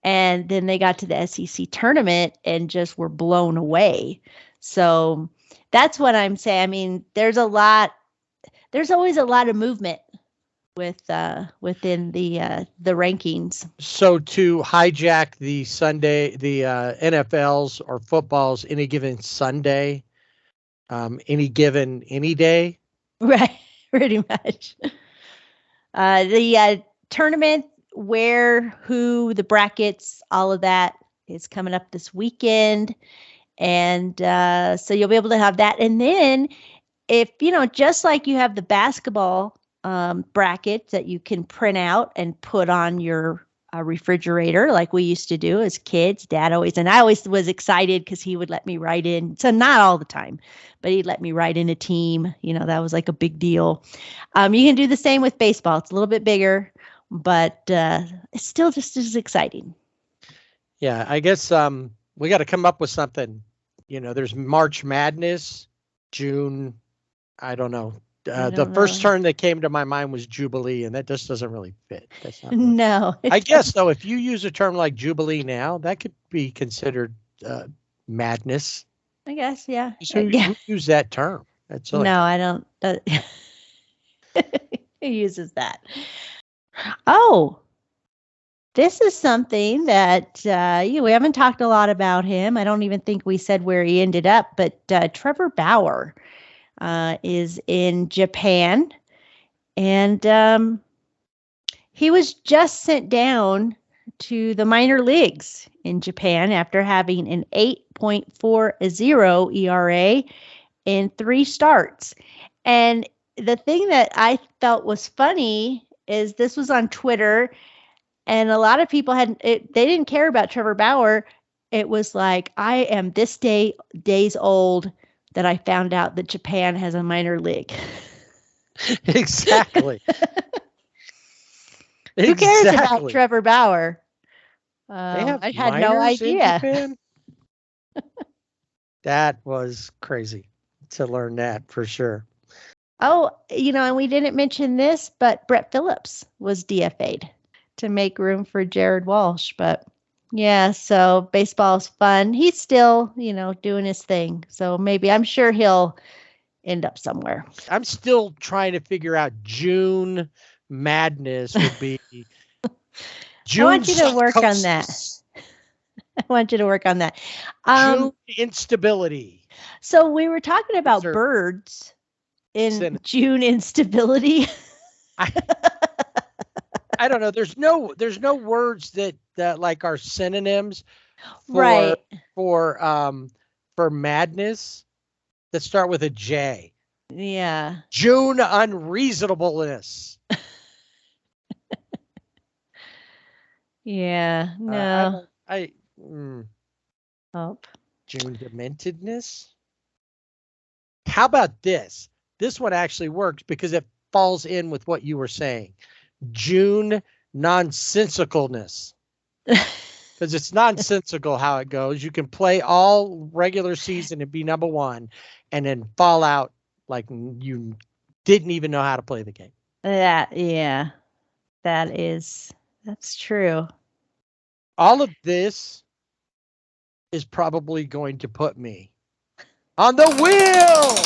And then they got to the SEC tournament and just were blown away. So that's what I'm saying. I mean, there's always a lot of movement within the rankings. So to hijack the NFL's or football's any given Sunday, any day. Right, pretty much. The tournament, the brackets, all of that is coming up this weekend. And so you'll be able to have that. And then if, just like you have the basketball bracket that you can print out and put on your refrigerator like we used to do as kids. I always was excited because he would let me write in. So not all the time, but he'd let me write in a team. That was like a big deal. You can do the same with baseball. It's a little bit bigger, but it's still just as exciting. Yeah, I guess we got to come up with something. There's March Madness, June. I don't know. The first term that came to my mind was Jubilee, and that just doesn't really fit. That's not really. No. I guess, though, if you use a term like Jubilee now, that could be considered madness. I guess, yeah. Who use that term? No, I don't. Who uses that? Oh, this is something that we haven't talked a lot about him. I don't even think we said where he ended up, but Trevor Bauer is in Japan, and he was just sent down to the minor leagues in Japan after having an 8.40 ERA in 3 starts. And the thing that I felt was funny is this was on Twitter, and a lot of people they didn't care about Trevor Bauer. It was like, I am this days old that I found out that Japan has a minor league. Exactly. Who cares about Trevor Bauer? I had no idea. That was crazy to learn that for sure. Oh, and we didn't mention this, but Brett Phillips was DFA'd to make room for Jared Walsh. But yeah, so baseball's fun. He's still, doing his thing. So I'm sure he'll end up somewhere. I'm still trying to figure out June Madness would be. I want you to work on that. June instability. So we were talking about birds in June instability. I don't know. There's no words that like are synonyms for madness that start with a J. Yeah. June unreasonableness. Yeah. No. June dementedness. How about this? This one actually works because it falls in with what you were saying. June nonsensicalness. Because it's nonsensical how it goes. You can play all regular season and be number one and then fall out like you didn't even know how to play the game. That's true. All of this is probably going to put me on the wheel.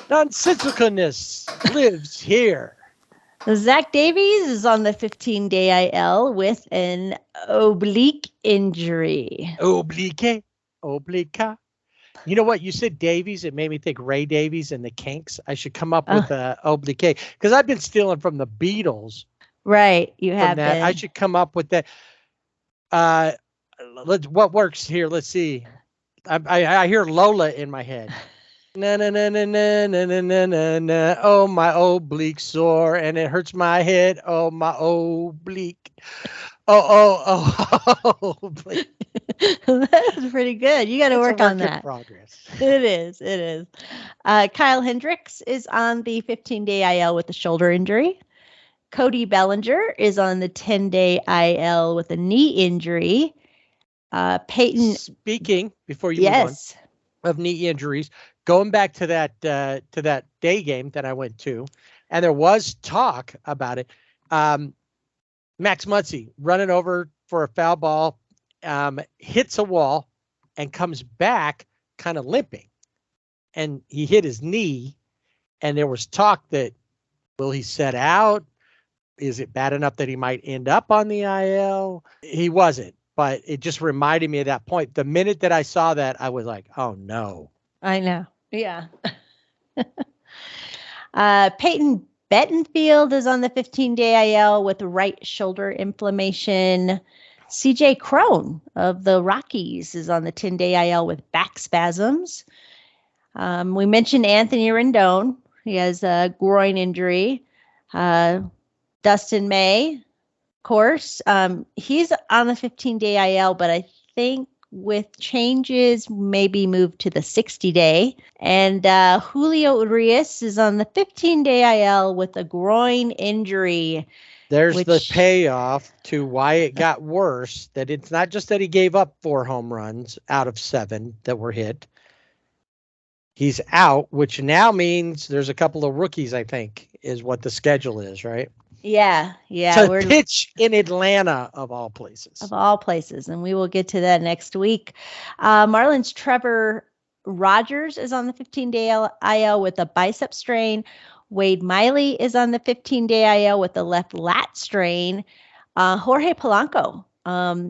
Nonsensicalness lives here. Zach Davies is on the 15-day IL with an oblique injury. Oblique. You know what? You said Davies. It made me think Ray Davies and the Kinks. I should come up with oblique because I've been stealing from the Beatles. Right. You have that. I should come up with that. What works here? Let's see. I hear Lola in my head. Na na na na na na na na na na. Oh, my oblique sore, and it hurts my head. Oh, my oblique. Oh, oblique. That's pretty good. You got to It's a work on work in that. progress. It is. It is. Kyle Hendricks is on the 15-day IL with a shoulder injury. Cody Bellinger is on the 10-day IL with a knee injury. Peyton. Speaking, before you move on, Yes. of knee injuries, going back to that day game that I went to, and there was talk about it. Max Muncy running over for a foul ball, hits a wall, and comes back kind of limping, and he hit his knee. And there was talk that, will he set out? Is it bad enough that he might end up on the IL? He wasn't, but it just reminded me of that point. The minute that I saw that, I was like, oh no. I know. Yeah. Peyton Bettenfield is on the 15-day IL with right shoulder inflammation. CJ Crone of the Rockies is on the 10-day IL with back spasms. We mentioned Anthony Rendon. He has a groin injury. Dustin May, of course, he's on the 15-day IL, but I think with changes, maybe moved to the 60-day. And Julio Urias is on the 15-day IL with a groin injury. There's the payoff to why it got worse, that it's not just that he gave up 4 home runs out of 7 that were hit. He's out, which now means there's a couple of rookies, I think, is what the schedule is, right? Yeah. To pitch in Atlanta, of all places. Of all places. And we will get to that next week. Marlins Trevor Rogers is on the 15-day IL with a bicep strain. Wade Miley is on the 15-day IL with a left lat strain. Jorge Polanco,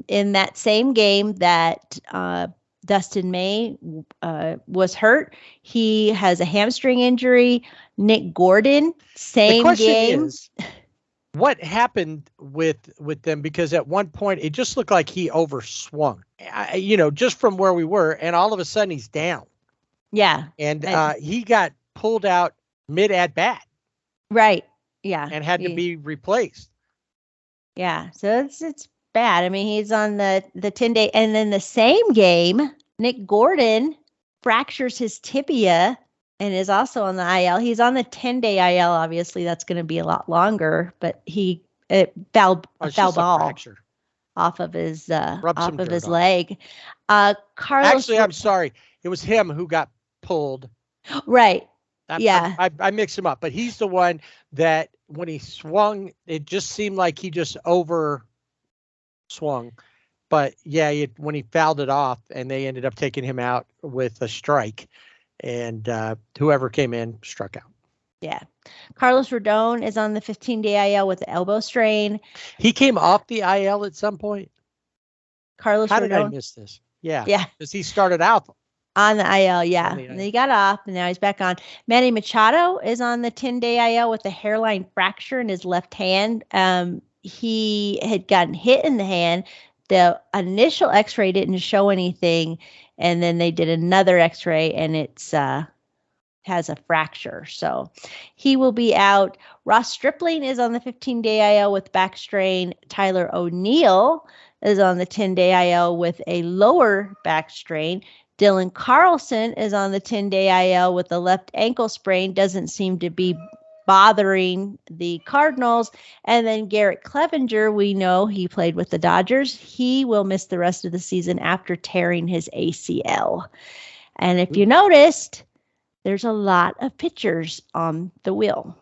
in that same game that Dustin May was hurt, he has a hamstring injury. Nick Gordon, same game. The question is, what happened with them? Because at one point it just looked like he overswung, just from where we were, and all of a sudden he's down. Yeah. And he got pulled out mid at bat. Right. Yeah. And had to be replaced. Yeah. So it's bad. I mean, he's on the 10-day, and then the same game, Nick Gordon fractures his tibia and is also on the IL. He's on the 10-day IL. Obviously, that's going to be a lot longer, but he foul ball off of his leg. Carlos. Actually, I'm sorry. It was him who got pulled. Right. I mixed him up, but he's the one that when he swung, it just seemed like he just over swung. But yeah, when he fouled it off, and they ended up taking him out with a strike, and whoever came in struck out. Yeah. Carlos Rodon is on the 15-day IL with the elbow strain. He came off the IL at some point. How did I miss this? Yeah. Because he started out on the IL, yeah. And then he got off, and now he's back on. Manny Machado is on the 10-day IL with a hairline fracture in his left hand. He had gotten hit in the hand. The initial x-ray didn't show anything, and then they did another x-ray, and it's has a fracture. So he will be out. Ross Stripling is on the 15-day IL with back strain. Tyler O'Neill is on the 10-day IL with a lower back strain. Dylan Carlson is on the 10-day IL with a left ankle sprain. Doesn't seem to be bothering the Cardinals. And then Garrett Clevenger, we know he played with the Dodgers. He will miss the rest of the season after tearing his ACL. And if you noticed, there's a lot of pitchers on the wheel.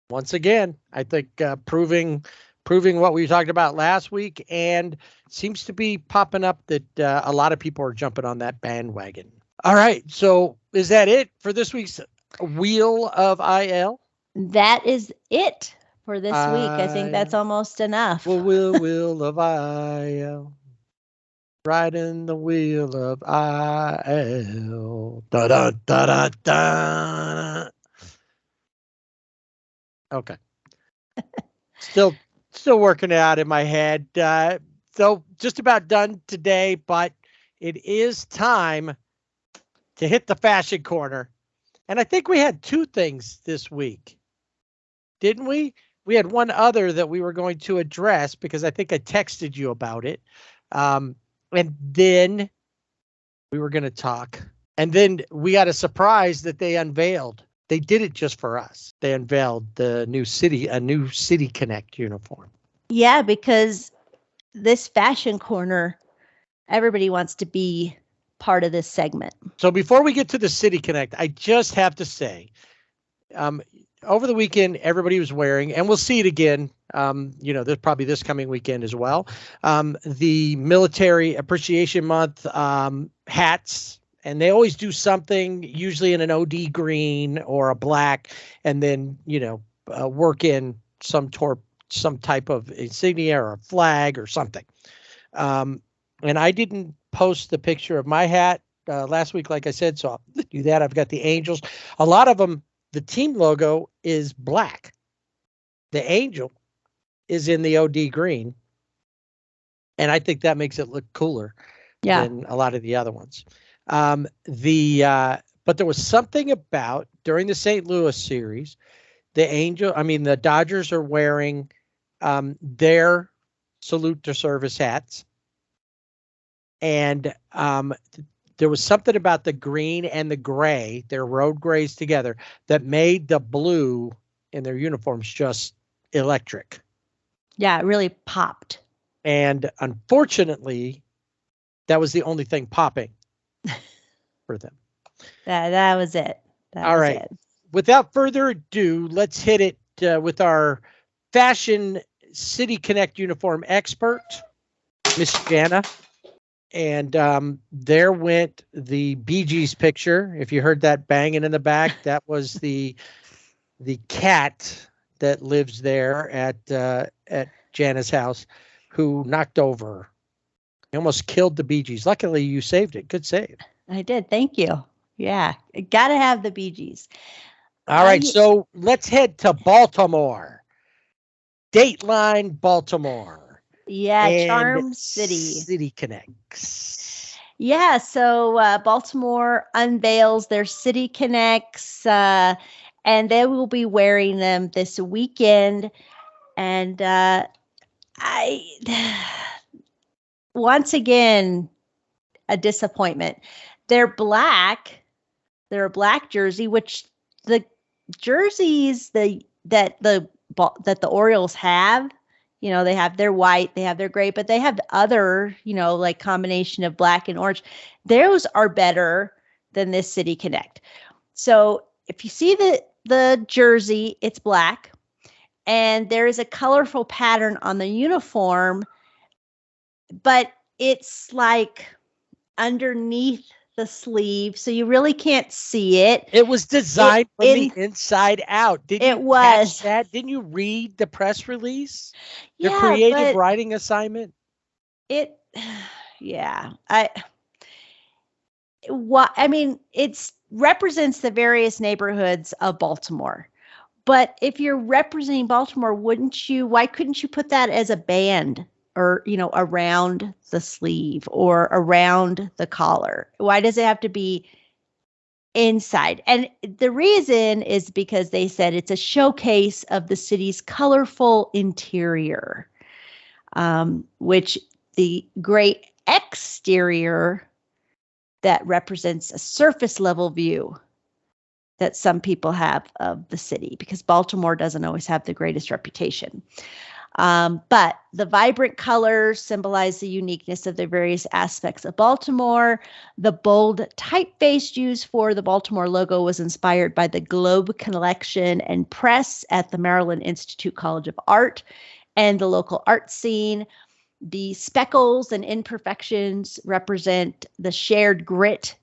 Once again, I think proving what we talked about last week, and seems to be popping up that a lot of people are jumping on that bandwagon. All right. So is that it for this week's Wheel of IL? That is it for this week. I think that's almost enough. Wheel of IL. Riding the wheel of IL. Da da da da da. Okay. Still working it out in my head. So just about done today, but it is time to hit the fashion corner. And I think we had two things this week, didn't we? We had one other that we were going to address because I think I texted you about it. And then we were going to talk. And then we got a surprise that they unveiled. They did it just for us. They unveiled a new City Connect uniform. Yeah, because this fashion corner, everybody wants to be part of this segment. So before we get to the City Connect, I just have to say, over the weekend, everybody was wearing, and we'll see it again. There's probably this coming weekend as well. The Military Appreciation Month hats, and they always do something, usually in an OD green or a black, and then work in some type of insignia or a flag or something. And I didn't post the picture of my hat last week, like I said, so I'll do that. I've got the Angels. A lot of them. The team logo is black. The angel is in the OD green. And I think that makes it look cooler than a lot of the other ones. But there was something about during the St. Louis series, the Dodgers are wearing their salute to service hats. And there was something about the green and the gray, their road grays together, that made the blue in their uniforms just electric. Yeah, it really popped. And unfortunately, that was the only thing popping for them. That was it. All right. Without further ado, let's hit it with our Fashion City Connect uniform expert, Miss Jana. And there went the Bee Gees picture. If you heard that banging in the back, that was the cat that lives there at Jana's house, who knocked over. He almost killed the Bee Gees. Luckily, you saved it. Good save. I did. Thank you. Yeah, got to have the Bee Gees. All right, so let's head to Baltimore. Dateline, Baltimore. Yeah, Charm City. City Connects. Yeah, so Baltimore unveils their City Connects, and they will be wearing them this weekend. And once again, a disappointment. They're black. They're a black jersey, which the jerseys that the Orioles have. They have their white, they have their gray, but they have other, like combination of black and orange. Those are better than this City Connect. So if you see the jersey, it's black, and there is a colorful pattern on the uniform, but it's like underneath the sleeve, so you really can't see it. It was designed from the inside out. Didn't you read the press release? The creative writing assignment? It represents the various neighborhoods of Baltimore. But if you're representing Baltimore, why couldn't you put that as a band? Or, around the sleeve or around the collar? Why does it have to be inside? And the reason is because they said it's a showcase of the city's colorful interior, which the gray exterior that represents a surface level view that some people have of the city, because Baltimore doesn't always have the greatest reputation. But the vibrant colors symbolize the uniqueness of the various aspects of Baltimore. The bold typeface used for the Baltimore logo was inspired by the Globe Collection and Press at the Maryland Institute College of Art and the local art scene. The speckles and imperfections represent the shared grit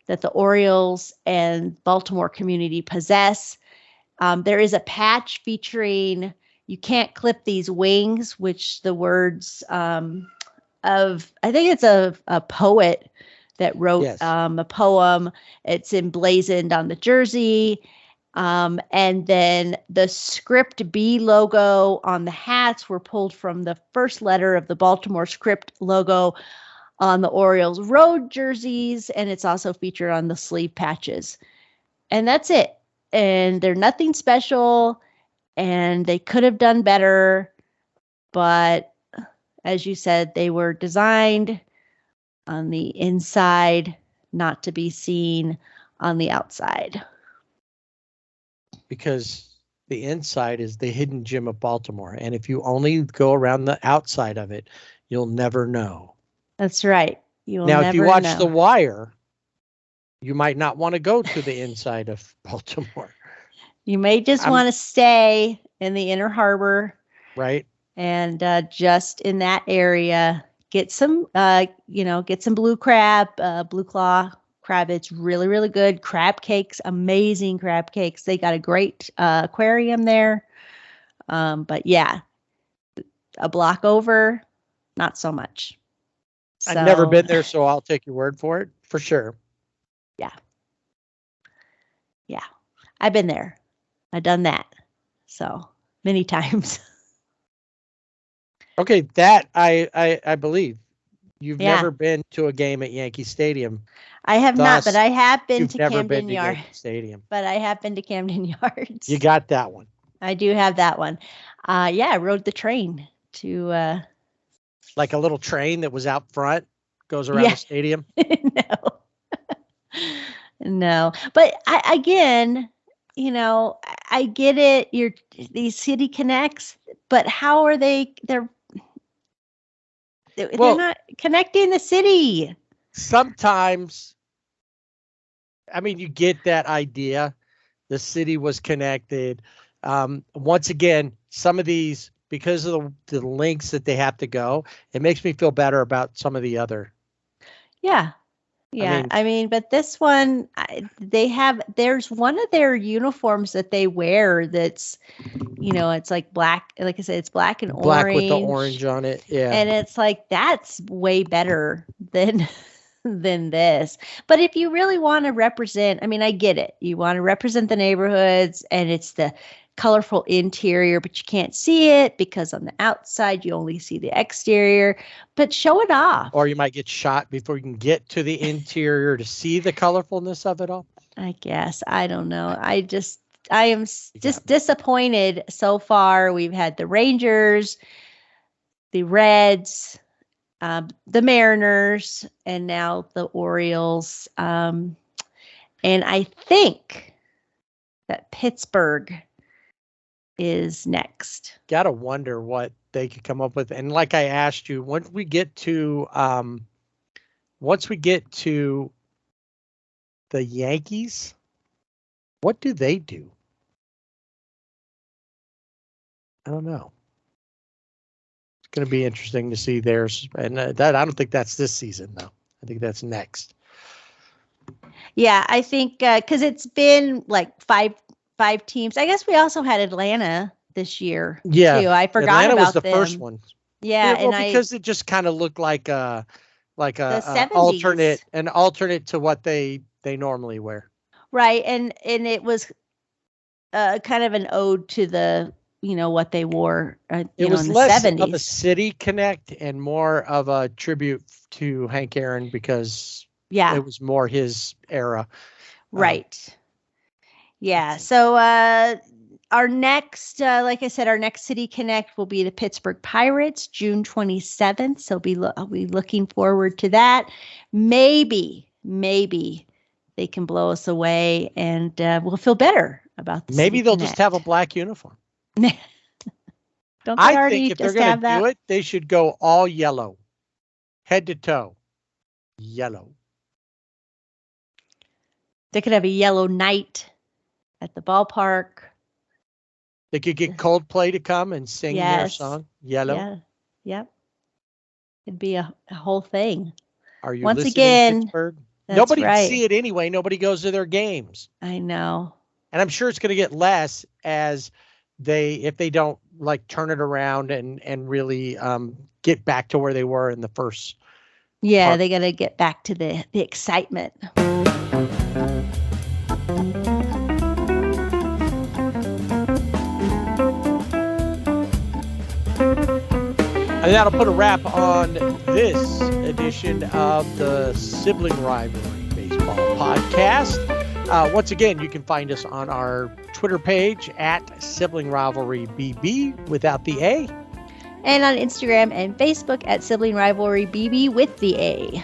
that the Orioles and Baltimore community possess. There is a patch featuring "You can't clip these wings," which the words I think it's a poet that wrote a poem. It's emblazoned on the jersey. And then the script B logo on the hats were pulled from the first letter of the Baltimore script logo on the Orioles road jerseys, and it's also featured on the sleeve patches. And that's it. And they're nothing special, and they could have done better, but as you said, they were designed on the inside, not to be seen on the outside. Because the inside is the hidden gem of Baltimore. And if you only go around the outside of it, you'll never know. That's right. Now, if you watch The Wire, you might not want to go to the inside of Baltimore. You may just want to stay in the Inner Harbor. Right. And just in that area, get some blue crab, blue claw crab. It's really, really good. Crab cakes, amazing crab cakes. They got a great aquarium there. But yeah, a block over, not so much. I've never been there, so I'll take your word for it, for sure. Yeah. Yeah. I've been there. I've done that. So many times. Okay, that I believe. You've never been to a game at Yankee Stadium. I have not, but I have been to Camden Yards Yards. Stadium. But I have been to Camden Yards. You got that one. I do have that one. I rode the train to like a little train that was out front, goes around the stadium. No. But I get it. These city connects, but how are they? They're not connecting the city. Sometimes, I mean, you get that idea. The city was connected. Once again, some of these, because of the links that they have to go, it makes me feel better about some of the other. Yeah. Yeah. I mean, but this one, there's one of their uniforms that they wear that's, it's like black. Like I said, it's black and orange. Black with the orange on it. Yeah. And it's like, that's way better than this. But if you really want to represent, I mean, I get it. You want to represent the neighborhoods, and it's the colorful interior, but you can't see it because on the outside you only see the exterior. But show it off. Or you might get shot before you can get to the interior to see the colorfulness of it all. I guess. I don't know. I am just disappointed so far. We've had the Rangers, the Reds, the Mariners, and now the Orioles. And I think that Pittsburgh is next. Gotta wonder what they could come up with. And like I asked you, once we get to the Yankees, what do they do? I don't know. It's going to be interesting to see theirs. And that I don't think that's this season, though. I think that's next. Yeah, I think because it's been like five teams. I guess we also had Atlanta this year. Yeah, too. I forgot Atlanta about was the them. first one. Yeah, well, because it just kind of looked like a an alternate to what they normally wear. Right, and it was kind of an ode to the what they wore. It was in the less 70s. of a city connect and more of a tribute to Hank Aaron because it was more his era. Right. Yeah. So our next, like I said, our next City Connect will be the Pittsburgh Pirates, June 27th. So I'll be looking forward to that. Maybe they can blow us away and we'll feel better about the Maybe City they'll Connect. just have a black uniform. Don't they I already think if they're just going have to that? do it, they should go all yellow, head to toe, yellow. They could have a yellow night at the ballpark. They could get Coldplay to come and sing their song, Yellow. Yeah. Yep. It'd be a whole thing. Are you Once listening, again, Pittsburgh? that's Nobody right. can see it anyway. Nobody goes to their games. I know. And I'm sure it's going to get less as if they don't like turn it around and really get back to where they were in the first. Yeah, part. they got to get back to the excitement. And that'll put a wrap on this edition of the Sibling Rivalry Baseball Podcast. Once again, you can find us on our Twitter page at Sibling Rivalry BB without the A. And on Instagram and Facebook at Sibling Rivalry BB with the A.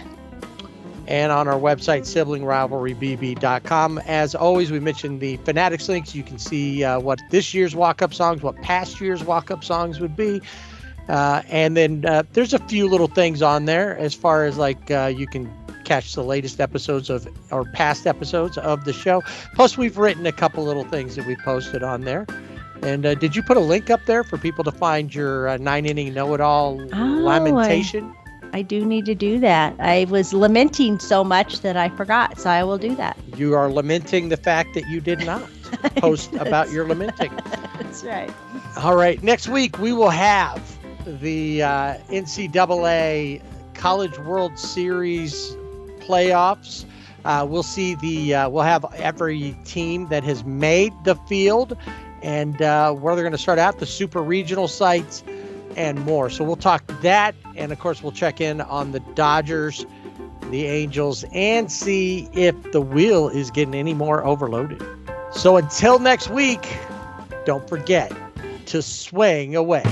And on our website, siblingrivalrybb.com. As always, we mentioned the Fanatics links. You can see what this year's walk-up songs, what past year's walk-up songs would be. And then there's a few little things on there as far as like you can catch the latest episodes of or past episodes of the show. Plus, we've written a couple little things that we posted on there. And did you put a link up there for people to find your 9-inning know-it-all lamentation? I do need to do that. I was lamenting so much that I forgot, so I will do that. You are lamenting the fact that you did not post about your lamenting. That's right. All right. Next week, we will have the NCAA College World Series playoffs. We'll see we'll have every team that has made the field and where they're going to start out, the super regional sites, and more. So we'll talk that, and of course we'll check in on the Dodgers, the Angels, and see if the wheel is getting any more overloaded. So until next week, don't forget to swing away.